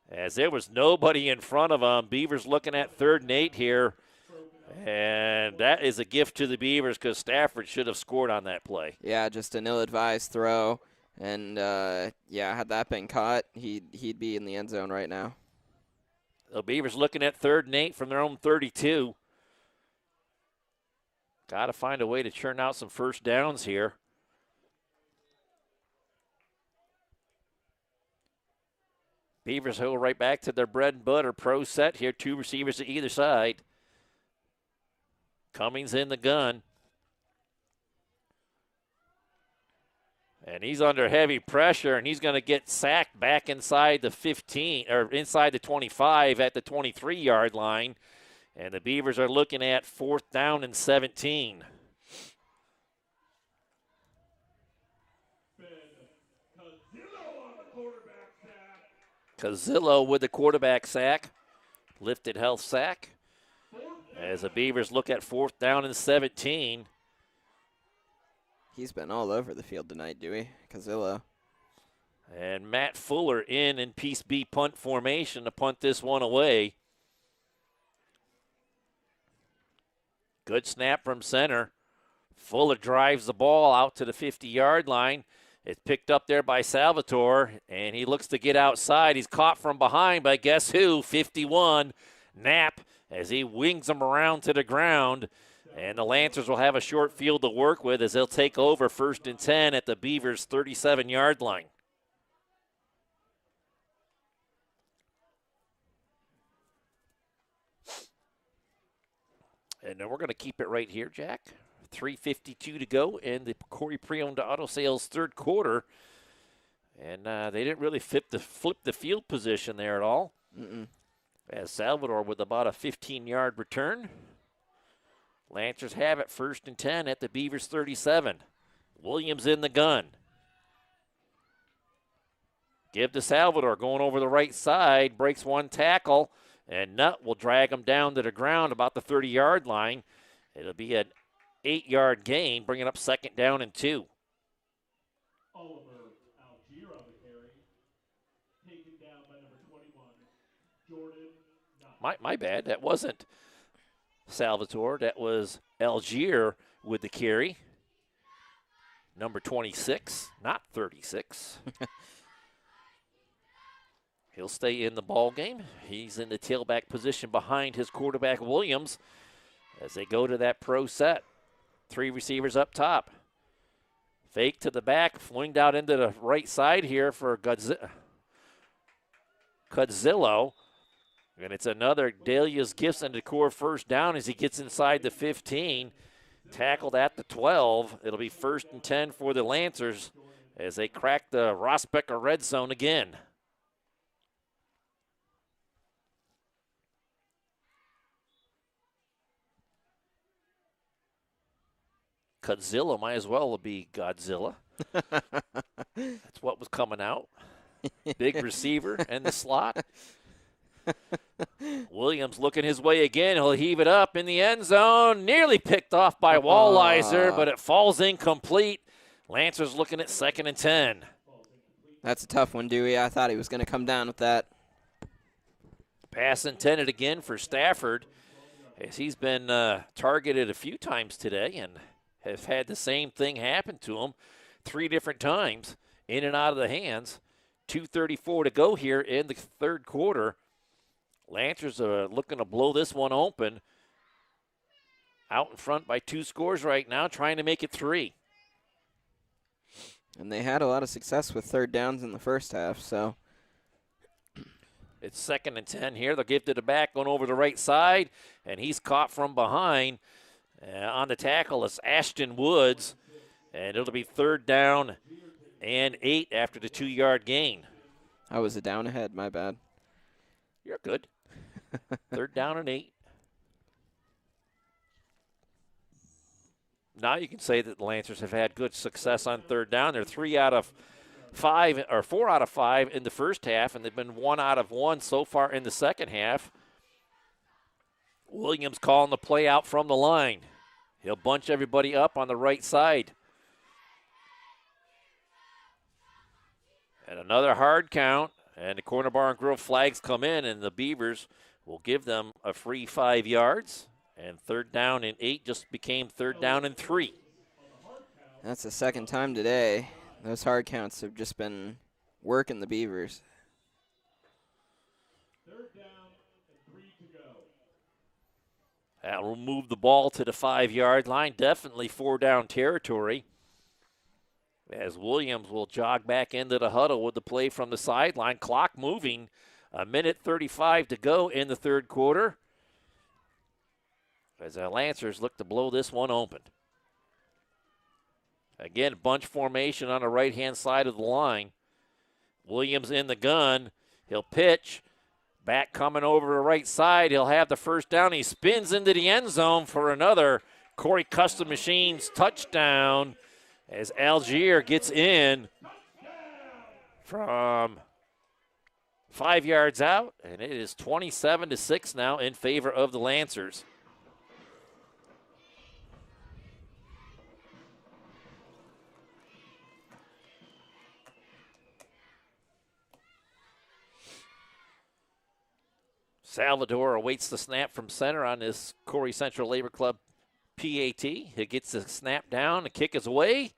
as there was nobody in front of him. Beavers looking at 3rd and 8 here, and that is a gift to the Beavers because Stafford should have scored on that play. Yeah, just an ill-advised throw. And, had that been caught, he'd be in the end zone right now. The Beavers looking at 3rd and 8 from their own 32. Got to find a way to churn out some first downs here. Beavers go right back to their bread and butter pro set here. 2 receivers to either side. Cummings in the gun. And he's under heavy pressure, and he's going to get sacked back inside the 15, or inside the 25 at the 23-yard line. And the Beavers are looking at 4th down and 17. Cazillo with the quarterback sack. Lifted health sack. As the Beavers look at 4th down and 17. He's been all over the field tonight, Dewey. Cazillo. And Matt Fuller in Piece B punt formation to punt this one away. Good snap from center. Fuller drives the ball out to the 50-yard line. It's picked up there by Salvatore, and he looks to get outside. He's caught from behind by guess who? 51, Knapp, as he wings him around to the ground. And the Lancers will have a short field to work with as they'll take over 1st and 10 at the Beavers' 37-yard line. And then we're going to keep it right here, Jack. 3:52 to go in the Corry Pre-Owned Auto Sales 3rd quarter. And they didn't really flip the field position there at all. As Salvatore with about a 15-yard return. Lancers have it 1st and 10 at the Beavers 37. Williams in the gun. Give to Salvatore going over the right side. Breaks 1 tackle. And Nutt will drag him down to the ground about the 30-yard line. It'll be an 8-yard gain, bringing up 2nd down and 2. Oliver Algier on the carry. Taken down by number 21, Jordan Nutt. My bad. That wasn't Salvatore. That was Algier with the carry. Number 26, not 36. He'll stay in the ball game. He's in the tailback position behind his quarterback Williams as they go to that pro set. 3 receivers up top. Fake to the back, winged out into the right side here for Cudzillo. And it's another Dahlia's Gifts and Decor 1st down as he gets inside the 15. Tackled at the 12. It'll be 1st and 10 for the Lancers as they crack the Rossbecker red zone again. Godzilla might as well be Godzilla. That's what was coming out. Big receiver in the slot. Williams looking his way again. He'll heave it up in the end zone. Nearly picked off by Walliser, but it falls incomplete. Lancers looking at 2nd and 10. That's a tough one, Dewey. I thought he was going to come down with that. Pass intended again for Stafford, as he's been targeted a few times today and has had the same thing happen to him 3 different times, in and out of the hands. 2:34 to go here in the 3rd quarter. Lancers are looking to blow this one open. Out in front by 2 scores right now, trying to make it 3. And they had a lot of success with 3rd downs in the first half, so. It's 2nd and 10 here. They'll give to the back, going over the right side, and he's caught from behind. On the tackle is Ashton Woods, and it'll be 3rd down and 8 after the 2-yard gain. I was a down ahead, my bad. You're good. 3rd down and 8. Now you can say that the Lancers have had good success on 3rd down. They're 3 out of 5 or 4 out of 5 in the first half, and they've been 1 out of 1 so far in the second half. Williams calling the play out from the line. He'll bunch everybody up on the right side. And another hard count, and the corner bar and grill flags come in, and the Beavers will give them a free 5 yards. And 3rd down and 8 just became 3rd down and 3. That's the second time today. Those hard counts have just been working the Beavers. 3rd down and 3 to go. That will move the ball to the 5-yard line. Definitely 4-down territory. As Williams will jog back into the huddle with the play from the sideline. Clock moving. 1:35 to go in the 3rd quarter. As the Lancers look to blow this one open. Again, bunch formation on the right-hand side of the line. Williams in the gun. He'll pitch. Back coming over the right side. He'll have the 1st down. He spins into the end zone for another Corry Custom Machines touchdown as Algier gets in from 5 yards out. And it is 27-6 now in favor of the Lancers. Salvador awaits the snap from center on this Corry Central Labor Club PAT. He gets the snap down, the kick is away,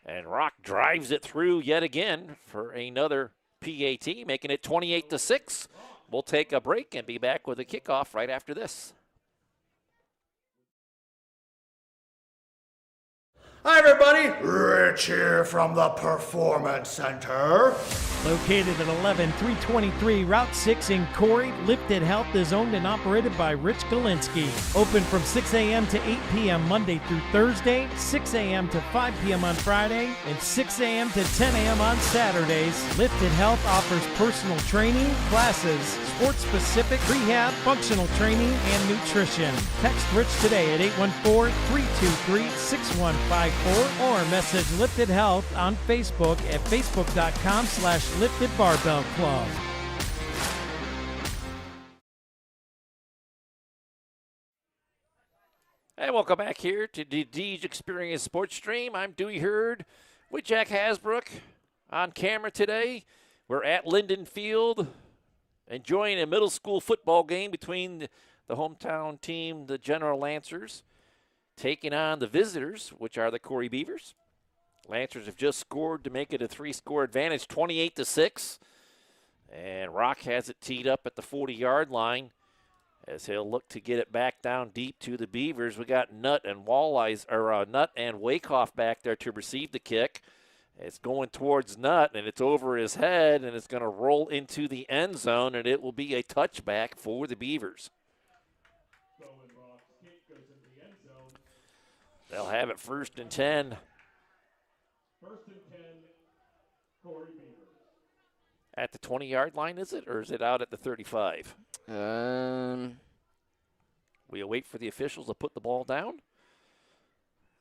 and Rock drives it through yet again for another PAT, making it 28-6. We'll take a break and be back with a kickoff right after this. Hi everybody, Rich here from the Performance Center. Located at 11323 Route 6 in Corry, Lifted Health is owned and operated by Rich Galinsky. Open from 6 a.m. to 8 p.m. Monday through Thursday, 6 a.m. to 5 p.m. on Friday, and 6 a.m. to 10 a.m. on Saturdays. Lifted Health offers personal training, classes, sports-specific rehab, functional training, and nutrition. Text Rich today at 814-323-6154 or message Lifted Health on Facebook at facebook.com/Lifted Barbell Club. And welcome back here to the Deej Experience Sports Stream. I'm Dewey Hurd with Jack Hasbrook on camera today. We're at Linden Field enjoying a middle school football game between the hometown team, the General Lancers, taking on the visitors, which are the Corry Beavers. Lancers have just scored to make it a 3-score advantage, 28-6. And Rock has it teed up at the 40-yard line as he'll look to get it back down deep to the Beavers. We got Nutt and Nutt and Wakehoff back there to receive the kick. It's going towards Nutt, and it's over his head, and it's going to roll into the end zone, and it will be a touchback for the Beavers. They'll have it 1st and 10. 1st and 10, Corry Beavers. At the 20-yard line, is it? Or is it out at the 35? We'll wait for the officials to put the ball down.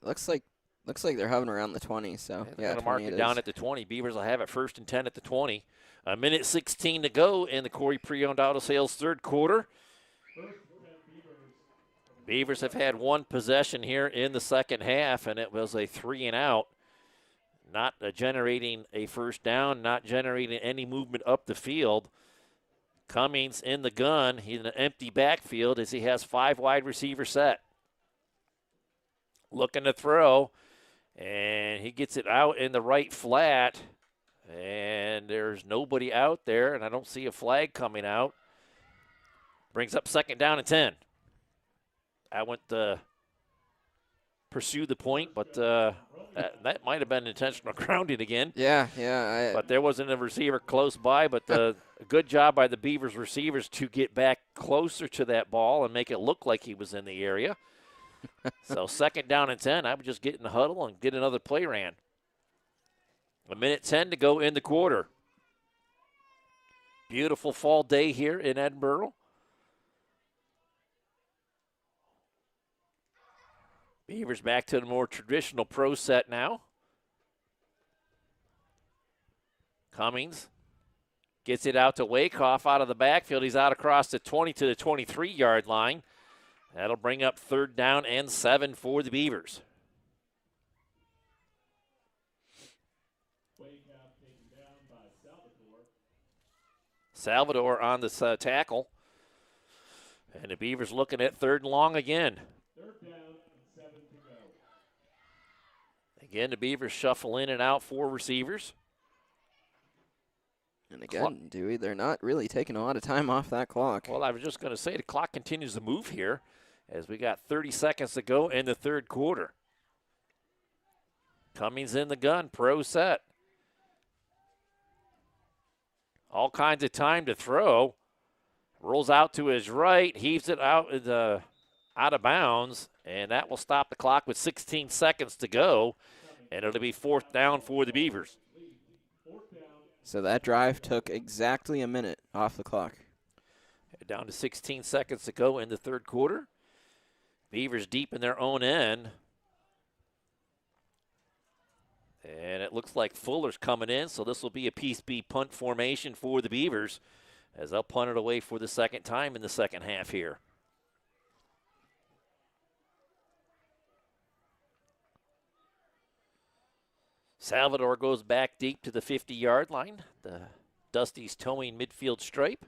Looks like they're hovering around the 20, so They're yeah, going to mark it is. down at the 20. Beavers will have it 1st and 10 at the 20. 1:16 to go in the Corry Pre-Owned Auto Sales 3rd quarter. Beavers have had one possession here in the second half, and it was a 3-and-out. Not generating a 1st down, not generating any movement up the field. Cummings in the gun. He's in an empty backfield as he has 5 wide receiver set. Looking to throw, and he gets it out in the right flat, and there's nobody out there, and I don't see a flag coming out. Brings up 2nd down and 10. That went pursue the point, but that might have been intentional grounding again. Yeah. But there wasn't a receiver close by, but a good job by the Beavers receivers to get back closer to that ball and make it look like he was in the area. So 2nd down and 10, I would just get in the huddle and get another play ran. 1:10 to go in the quarter. Beautiful fall day here in Edinburgh. Beavers back to the more traditional pro set now. Cummings gets it out to Wakehoff out of the backfield. He's out across the 20 to the 23-yard line. That'll bring up 3rd down and 7 for the Beavers. Salvador on this tackle. And the Beavers looking at 3rd and long again. 3rd down and 7 to go. Again, the Beavers shuffle in and out 4 receivers. And again, Dewey, they're not really taking a lot of time off that clock. Well, I was just going to say the clock continues to move here as we got 30 seconds to go in the 3rd quarter. Cummings in the gun, pro set. All kinds of time to throw. Rolls out to his right, heaves it out of bounds, and that will stop the clock with 16 seconds to go, and it'll be 4th down for the Beavers. So that drive took exactly a minute off the clock. Down to 16 seconds to go in the 3rd quarter. Beavers deep in their own end. And it looks like Fuller's coming in, so this will be a Piece B punt formation for the Beavers as they'll punt it away for the 2nd time in the 2nd half here. Salvador goes back deep to the 50-yard line. The Dusty's towing midfield stripe.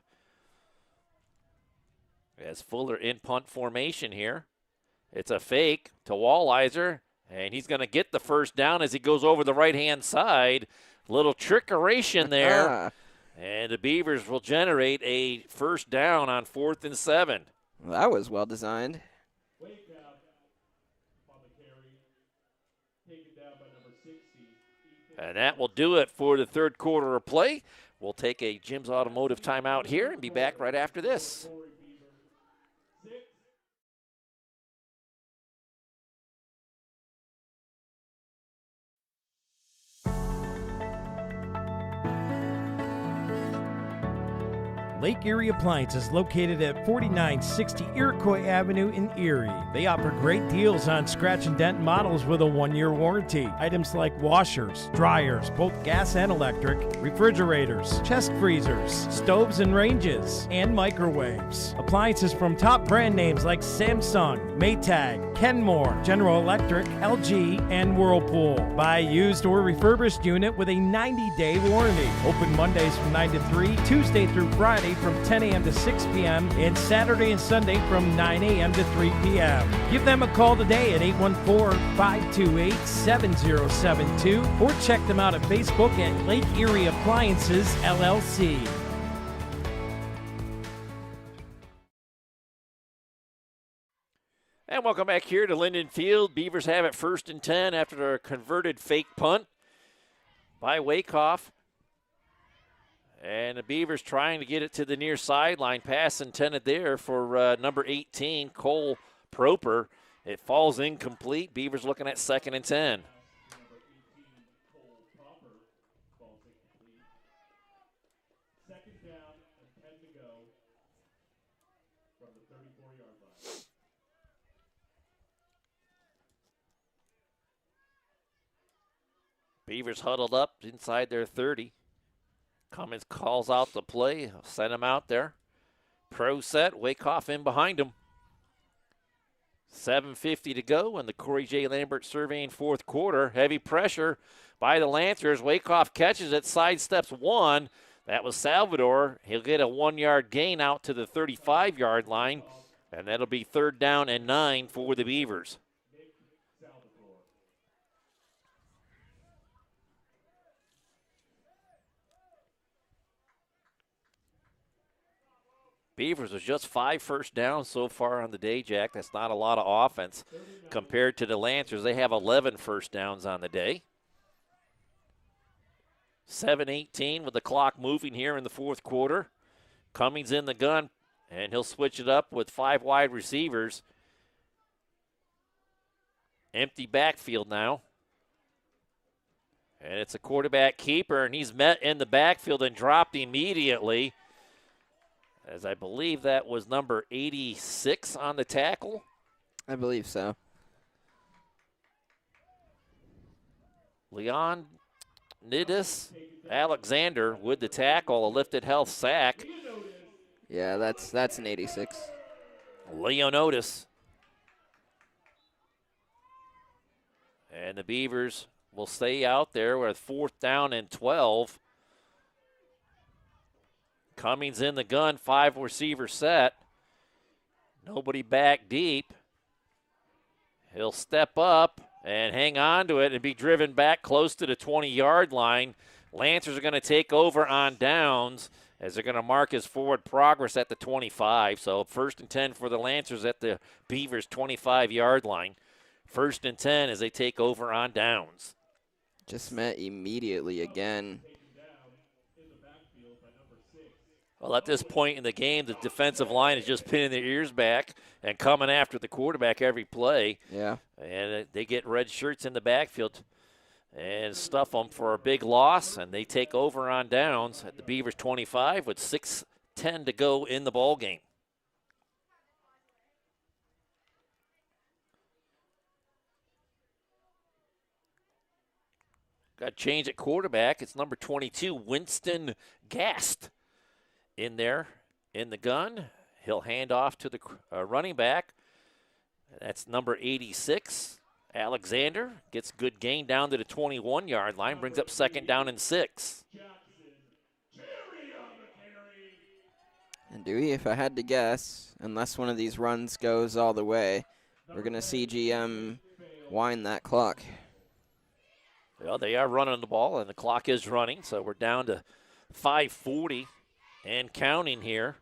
As Fuller in punt formation here. It's a fake to Walliser. And he's going to get the 1st down as he goes over the right-hand side. Little trickeration there. And the Beavers will generate a 1st down on 4th and 7. Well, that was well designed. And that will do it for the 3rd quarter of play. We'll take a Jim's Automotive timeout here and be back right after this. Lake Erie Appliance is located at 4960 Iroquois Avenue in Erie. They offer great deals on scratch and dent models with a 1-year warranty. Items like washers, dryers, both gas and electric, refrigerators, chest freezers, stoves and ranges, and microwaves. Appliances from top brand names like Samsung, Maytag, Kenmore, General Electric, LG, and Whirlpool. Buy a used or refurbished unit with a 90-day warranty. Open Mondays from 9 to 3, Tuesday through Friday from 10 a.m. to 6 p.m. and Saturday and Sunday from 9 a.m. to 3 p.m. Give them a call today at 814-528-7072 or check them out at Facebook at Lake Erie Appliances, LLC. And welcome back here to Linden Field. Beavers have it 1st and 10 after their converted fake punt by Wakehoff. And the Beavers trying to get it to the near sideline. Pass intended there for number 18, Cole Proper. It falls incomplete. Beavers looking at 2nd and 10. Beavers huddled up inside their 30. Cummins calls out the play, send him out there. Pro set, Wakehoff in behind him. 7:50 to go in the Corey J. Lambert surveying 4th quarter. Heavy pressure by the Lancers. Wakehoff catches it, sidesteps one. That was Salvador. He'll get a 1-yard gain out to the 35-yard line, and that'll be 3rd down and 9 for the Beavers. Beavers was just 5 first downs so far on the day, Jack. That's not a lot of offense compared to the Lancers. They have 11 first downs on the day. 7:18 with the clock moving here in the fourth quarter. Cummings in the gun, and he'll switch it up with 5 wide receivers. Empty backfield now. And it's a quarterback keeper, and he's met in the backfield and dropped immediately, as I believe that was number 86 on the tackle. I believe so. Leon Nidis Alexander with the tackle, a lifted health sack. Yeah, that's an 86. Leonotis. And the Beavers will stay out there with 4th down and 12. Cummings in the gun, 5 receiver set. Nobody back deep. He'll step up and hang on to it and be driven back close to the 20-yard line. Lancers are going to take over on downs as they're going to mark his forward progress at the 25. So 1st and 10 for the Lancers at the Beavers' 25-yard line. 1st and 10 as they take over on downs. Just met immediately again. Well, at this point in the game, the defensive line is just pinning their ears back and coming after the quarterback every play. Yeah. And they get red shirts in the backfield and stuff them for a big loss, and they take over on downs at the Beavers 25 with 6:10 to go in the ball game. Got change at quarterback. It's number 22, Winston Gast, in there in the gun. He'll hand off to the running back. That's number 86, Alexander. Gets good gain down to the 21-yard line. Brings up 2nd down and 6. And Dewey, if I had to guess, unless one of these runs goes all the way, we're going to see GM wind that clock. Well, they are running the ball, and the clock is running, so we're down to 5:40 and counting here.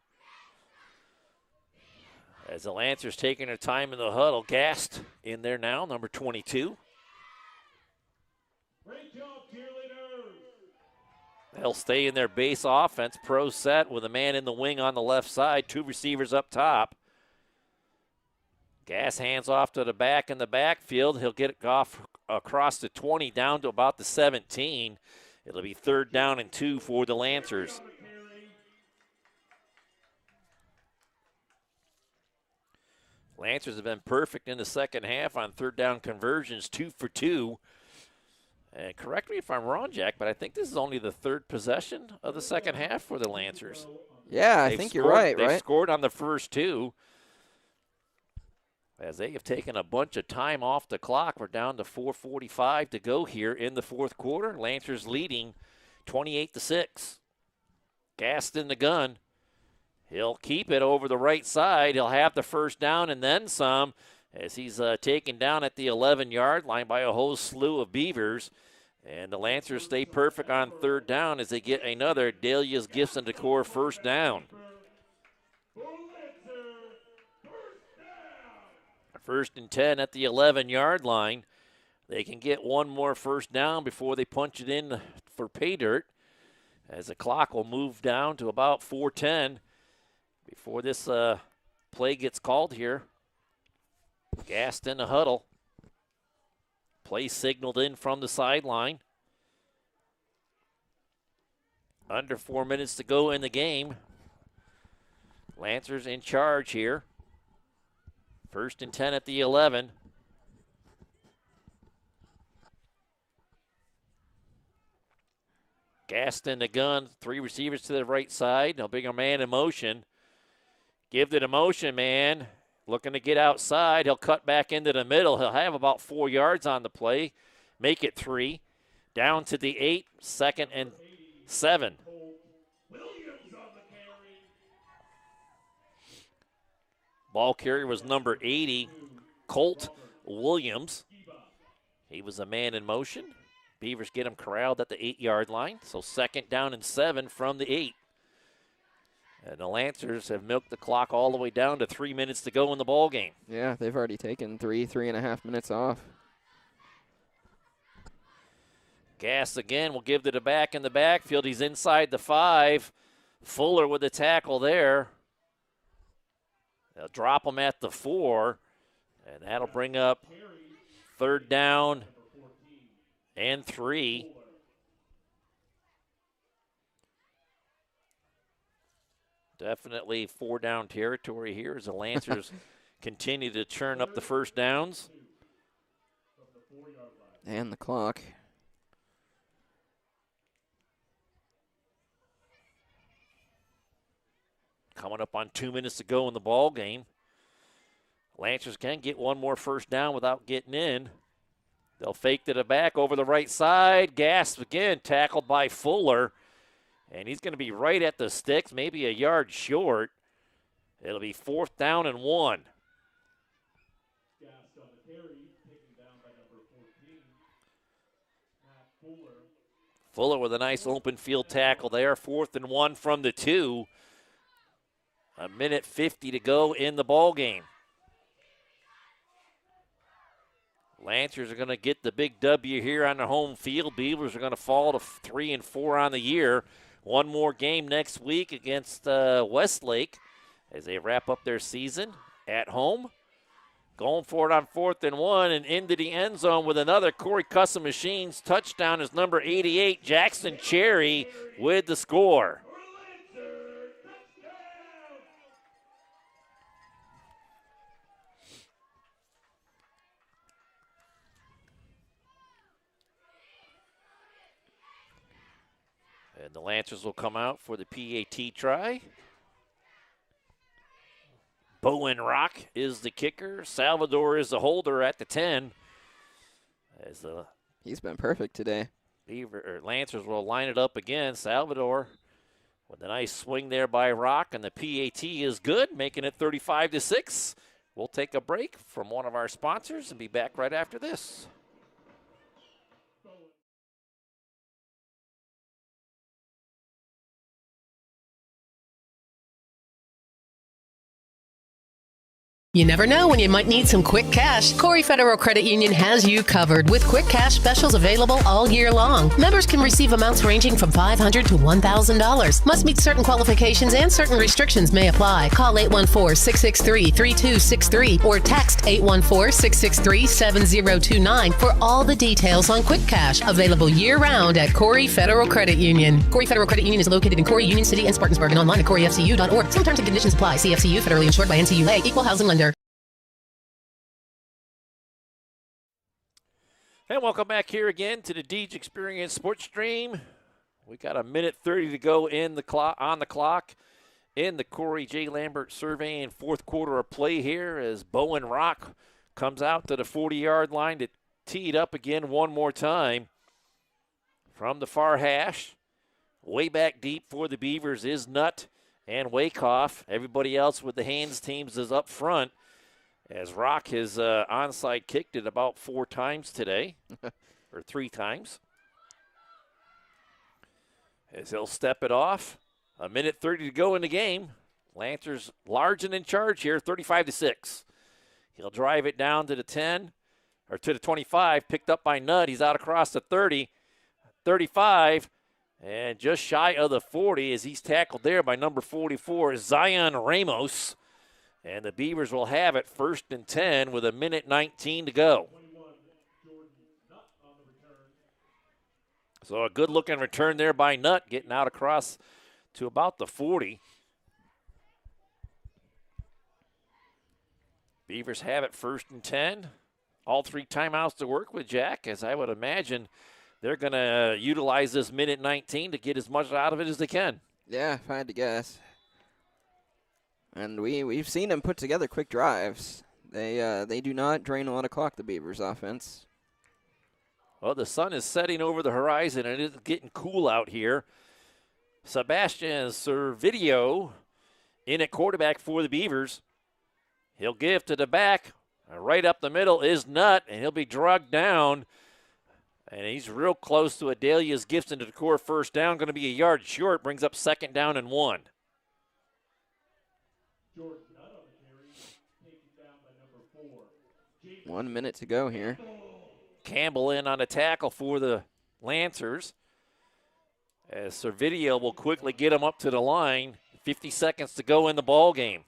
As the Lancers taking their time in the huddle, Gast in there now, number 22. Great job, cheerleaders. They'll stay in their base offense, pro set with a man in the wing on the left side, 2 receivers up top. Gast hands off to the back in the backfield. He'll get it off across the 20 down to about the 17. It'll be 3rd down and 2 for the Lancers. Lancers have been perfect in the second half on 3rd down conversions, 2 for 2. And correct me if I'm wrong, Jack, but I think this is only the 3rd possession of the second half for the Lancers. Yeah, I think you're right, They've scored on the first 2. As they have taken a bunch of time off the clock. We're down to 4:45 to go here in the fourth quarter. Lancers leading 28-6. Gast in the gun. He'll keep it over the right side. He'll have the 1st down and then some as he's taken down at the 11-yard line by a whole slew of Beavers. And the Lancers stay perfect on 3rd down as they get another Dahlia's Gifts and Decor 1st down. 1st and 10 at the 11-yard line. They can get one more 1st down before they punch it in for pay dirt, as the clock will move down to about 4:10 before this play gets called here. Gast in the huddle. Play signaled in from the sideline. Under 4 minutes to go in the game. Lancers in charge here. 1st and 10 at the 11. Gast in the gun. 3 receivers to the right side. They'll bring a man in motion. Give it a motion, man. Looking to get outside. He'll cut back into the middle. He'll have about 4 yards on the play. Make it 3. Down to the 8. 2nd and 7. Ball carrier was number 80, Colt Williams. He was a man in motion. Beavers get him corralled at the 8-yard line. So 2nd down and 7 from the 8. And the Lancers have milked the clock all the way down to 3 minutes to go in the ball game. Yeah, they've already taken 3.5 minutes off. Gass again will give to the back in the backfield. He's inside the 5. Fuller with the tackle there. They'll drop him at the 4, and that'll bring up 3rd down and 3. Definitely 4-down territory here as the Lancers continue to churn up the first downs. And the clock. Coming up on 2 minutes to go in the ball game. Lancers can get one more first down without getting in. They'll fake to the back over the right side. Gass again, tackled by Fuller. And he's going to be right at the sticks, maybe a yard short. It'll be 4th down and 1. Fuller with a nice open field tackle there. 4th and 1 from the 2. 1:50 to go in the ball game. Lancers are going to get the big W here on the home field. Beavers are going to fall to 3-4 on the year. One more game next week against Westlake as they wrap up their season at home. Going for it on 4th and 1 and into the end zone with another Corry Custom Machines touchdown is number 88, Jackson Cherry, with the score. And the Lancers will come out for the PAT try. Bowen Rock is the kicker. Salvador is the holder at the 10. He's been perfect today. Lancers will line it up again. Salvador with a nice swing there by Rock, and the PAT is good, making it 35-6. We'll take a break from one of our sponsors and be back right after this. You never know when you might need some quick cash. Corry Federal Credit Union has you covered with quick cash specials available all year long. Members can receive amounts ranging from $500 to $1,000. Must meet certain qualifications and certain restrictions may apply. Call 814-663-3263 or text 814-663-7029 for all the details on quick cash. Available year-round at Corry Federal Credit Union. Corry Federal Credit Union is located in Corry, Union City, and Spartansburg, and online at corryfcu.org. Some terms and conditions apply. CFCU, federally insured by NCUA, equal housing lender. And welcome back here again to the Deej Experience Sports Stream. We got 1:30 to go on the clock in the Corey J. Lambert surveying fourth quarter of play here as Bowen Rock comes out to the 40-yard line to tee it up again one more time. From the far hash, way back deep for the Beavers is Nutt and Wakehoff. Everybody else with the hands teams is up front. As Rock has onside kicked it about 4 times today, or 3 times. As he'll step it off. 1:30 to go in the game. Lancers large and in charge here, 35-6. He'll drive it down to the 10, or to the 25, picked up by Nutt. He's out across the 30, 35, and just shy of the 40 as he's tackled there by number 44, Zion Ramos. And the Beavers will have it 1st and 10 with 1:19 to go. So a good-looking return there by Nutt, getting out across to about the 40. Beavers have it 1st and 10. All 3 timeouts to work with, Jack, as I would imagine they're going to utilize this 1:19 to get as much out of it as they can. Yeah, if I had to guess. And we've seen them put together quick drives. They do not drain a lot of clock, the Beavers offense. Well, the sun is setting over the horizon, and it's getting cool out here. Sebastian Servideo in at quarterback for the Beavers. He'll give to the back. Right up the middle is Nutt, and he'll be drugged down. And he's real close to Adalia's Gibson to the core 1st down. Going to be a yard short. Brings up 2nd down and 1. 1 minute to go here. Campbell in on a tackle for the Lancers. As Servideo will quickly get him up to the line. 50 seconds to go in the ball game.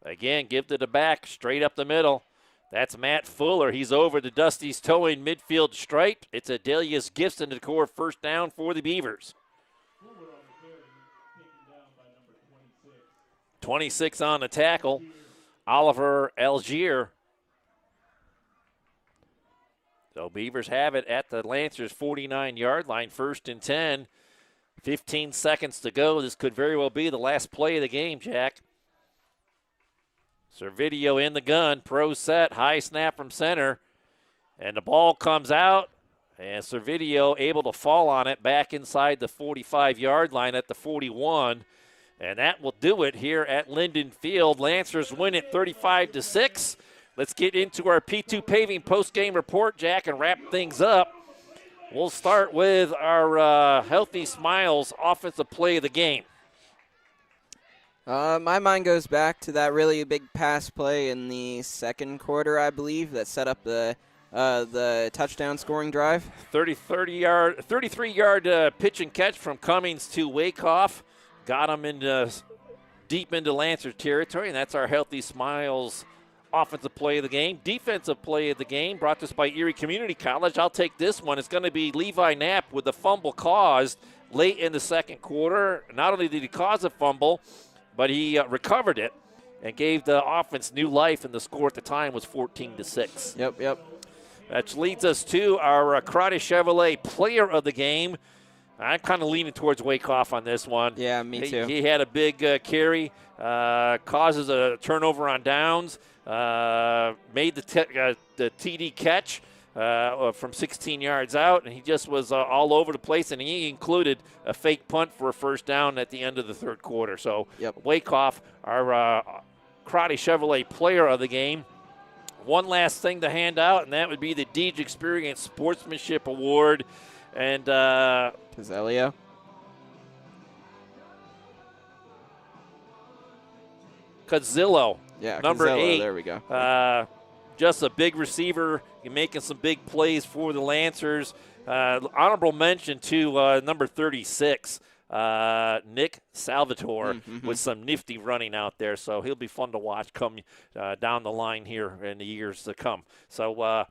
Again, give to the back, straight up the middle. That's Matt Fuller. He's over to Dusty's towing midfield stripe. It's Adelius Gibson to score first down for the Beavers. 26 on the tackle. Oliver Algier. So Beavers have it at the Lancers' 49-yard line, 1st and 10. 15 seconds to go. This could very well be the last play of the game, Jack. Servideo in the gun, pro set, high snap from center. And the ball comes out, and Servideo able to fall on it back inside the 45-yard line at the 41. And that will do it here at Linden Field. Lancers win it 35-6. Let's get into our P2 Paving post-game report, Jack, and wrap things up. We'll start with our Healthy Smiles offensive play of the game. My mind goes back to that really big pass play in the second quarter, I believe, that set up the touchdown scoring drive. 33-yard pitch and catch from Cummings to Wakehoff. Got him deep into Lancer territory, and that's our Healthy Smiles offensive play of the game. Defensive play of the game brought to us by Erie Community College. I'll take this one. It's going to be Levi Knapp with the fumble caused late in the second quarter. Not only did he cause a fumble, but he recovered it and gave the offense new life, and the score at the time was 14-6. Yep. That leads us to our Karate Chevrolet player of the game. I'm kind of leaning towards Wakehoff on this one. Yeah, me too. He had a big carry, causes a turnover on downs, made the TD catch from 16 yards out, and he just was all over the place, and he included a fake punt for a first down at the end of the third quarter. So Wakehoff, our Karate Chevrolet player of the game. One last thing to hand out, and that would be the Deej Experience Sportsmanship Award. And Cazelio. Cazillo. Yeah, number Cazillo, 8. there we go. Just a big receiver. You're making some big plays for the Lancers. Honorable mention to number 36, Nick Salvatore, with some nifty running out there. So he'll be fun to watch come down the line here in the years to come. So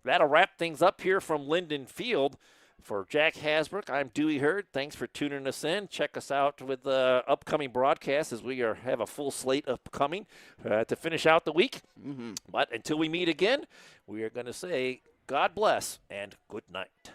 that'll wrap things up here from Linden Field. For Jack Hasbrook, I'm Dewey Hurd. Thanks for tuning us in. Check us out with the upcoming broadcasts as we have a full slate upcoming to finish out the week. But until we meet again, we are going to say God bless and good night.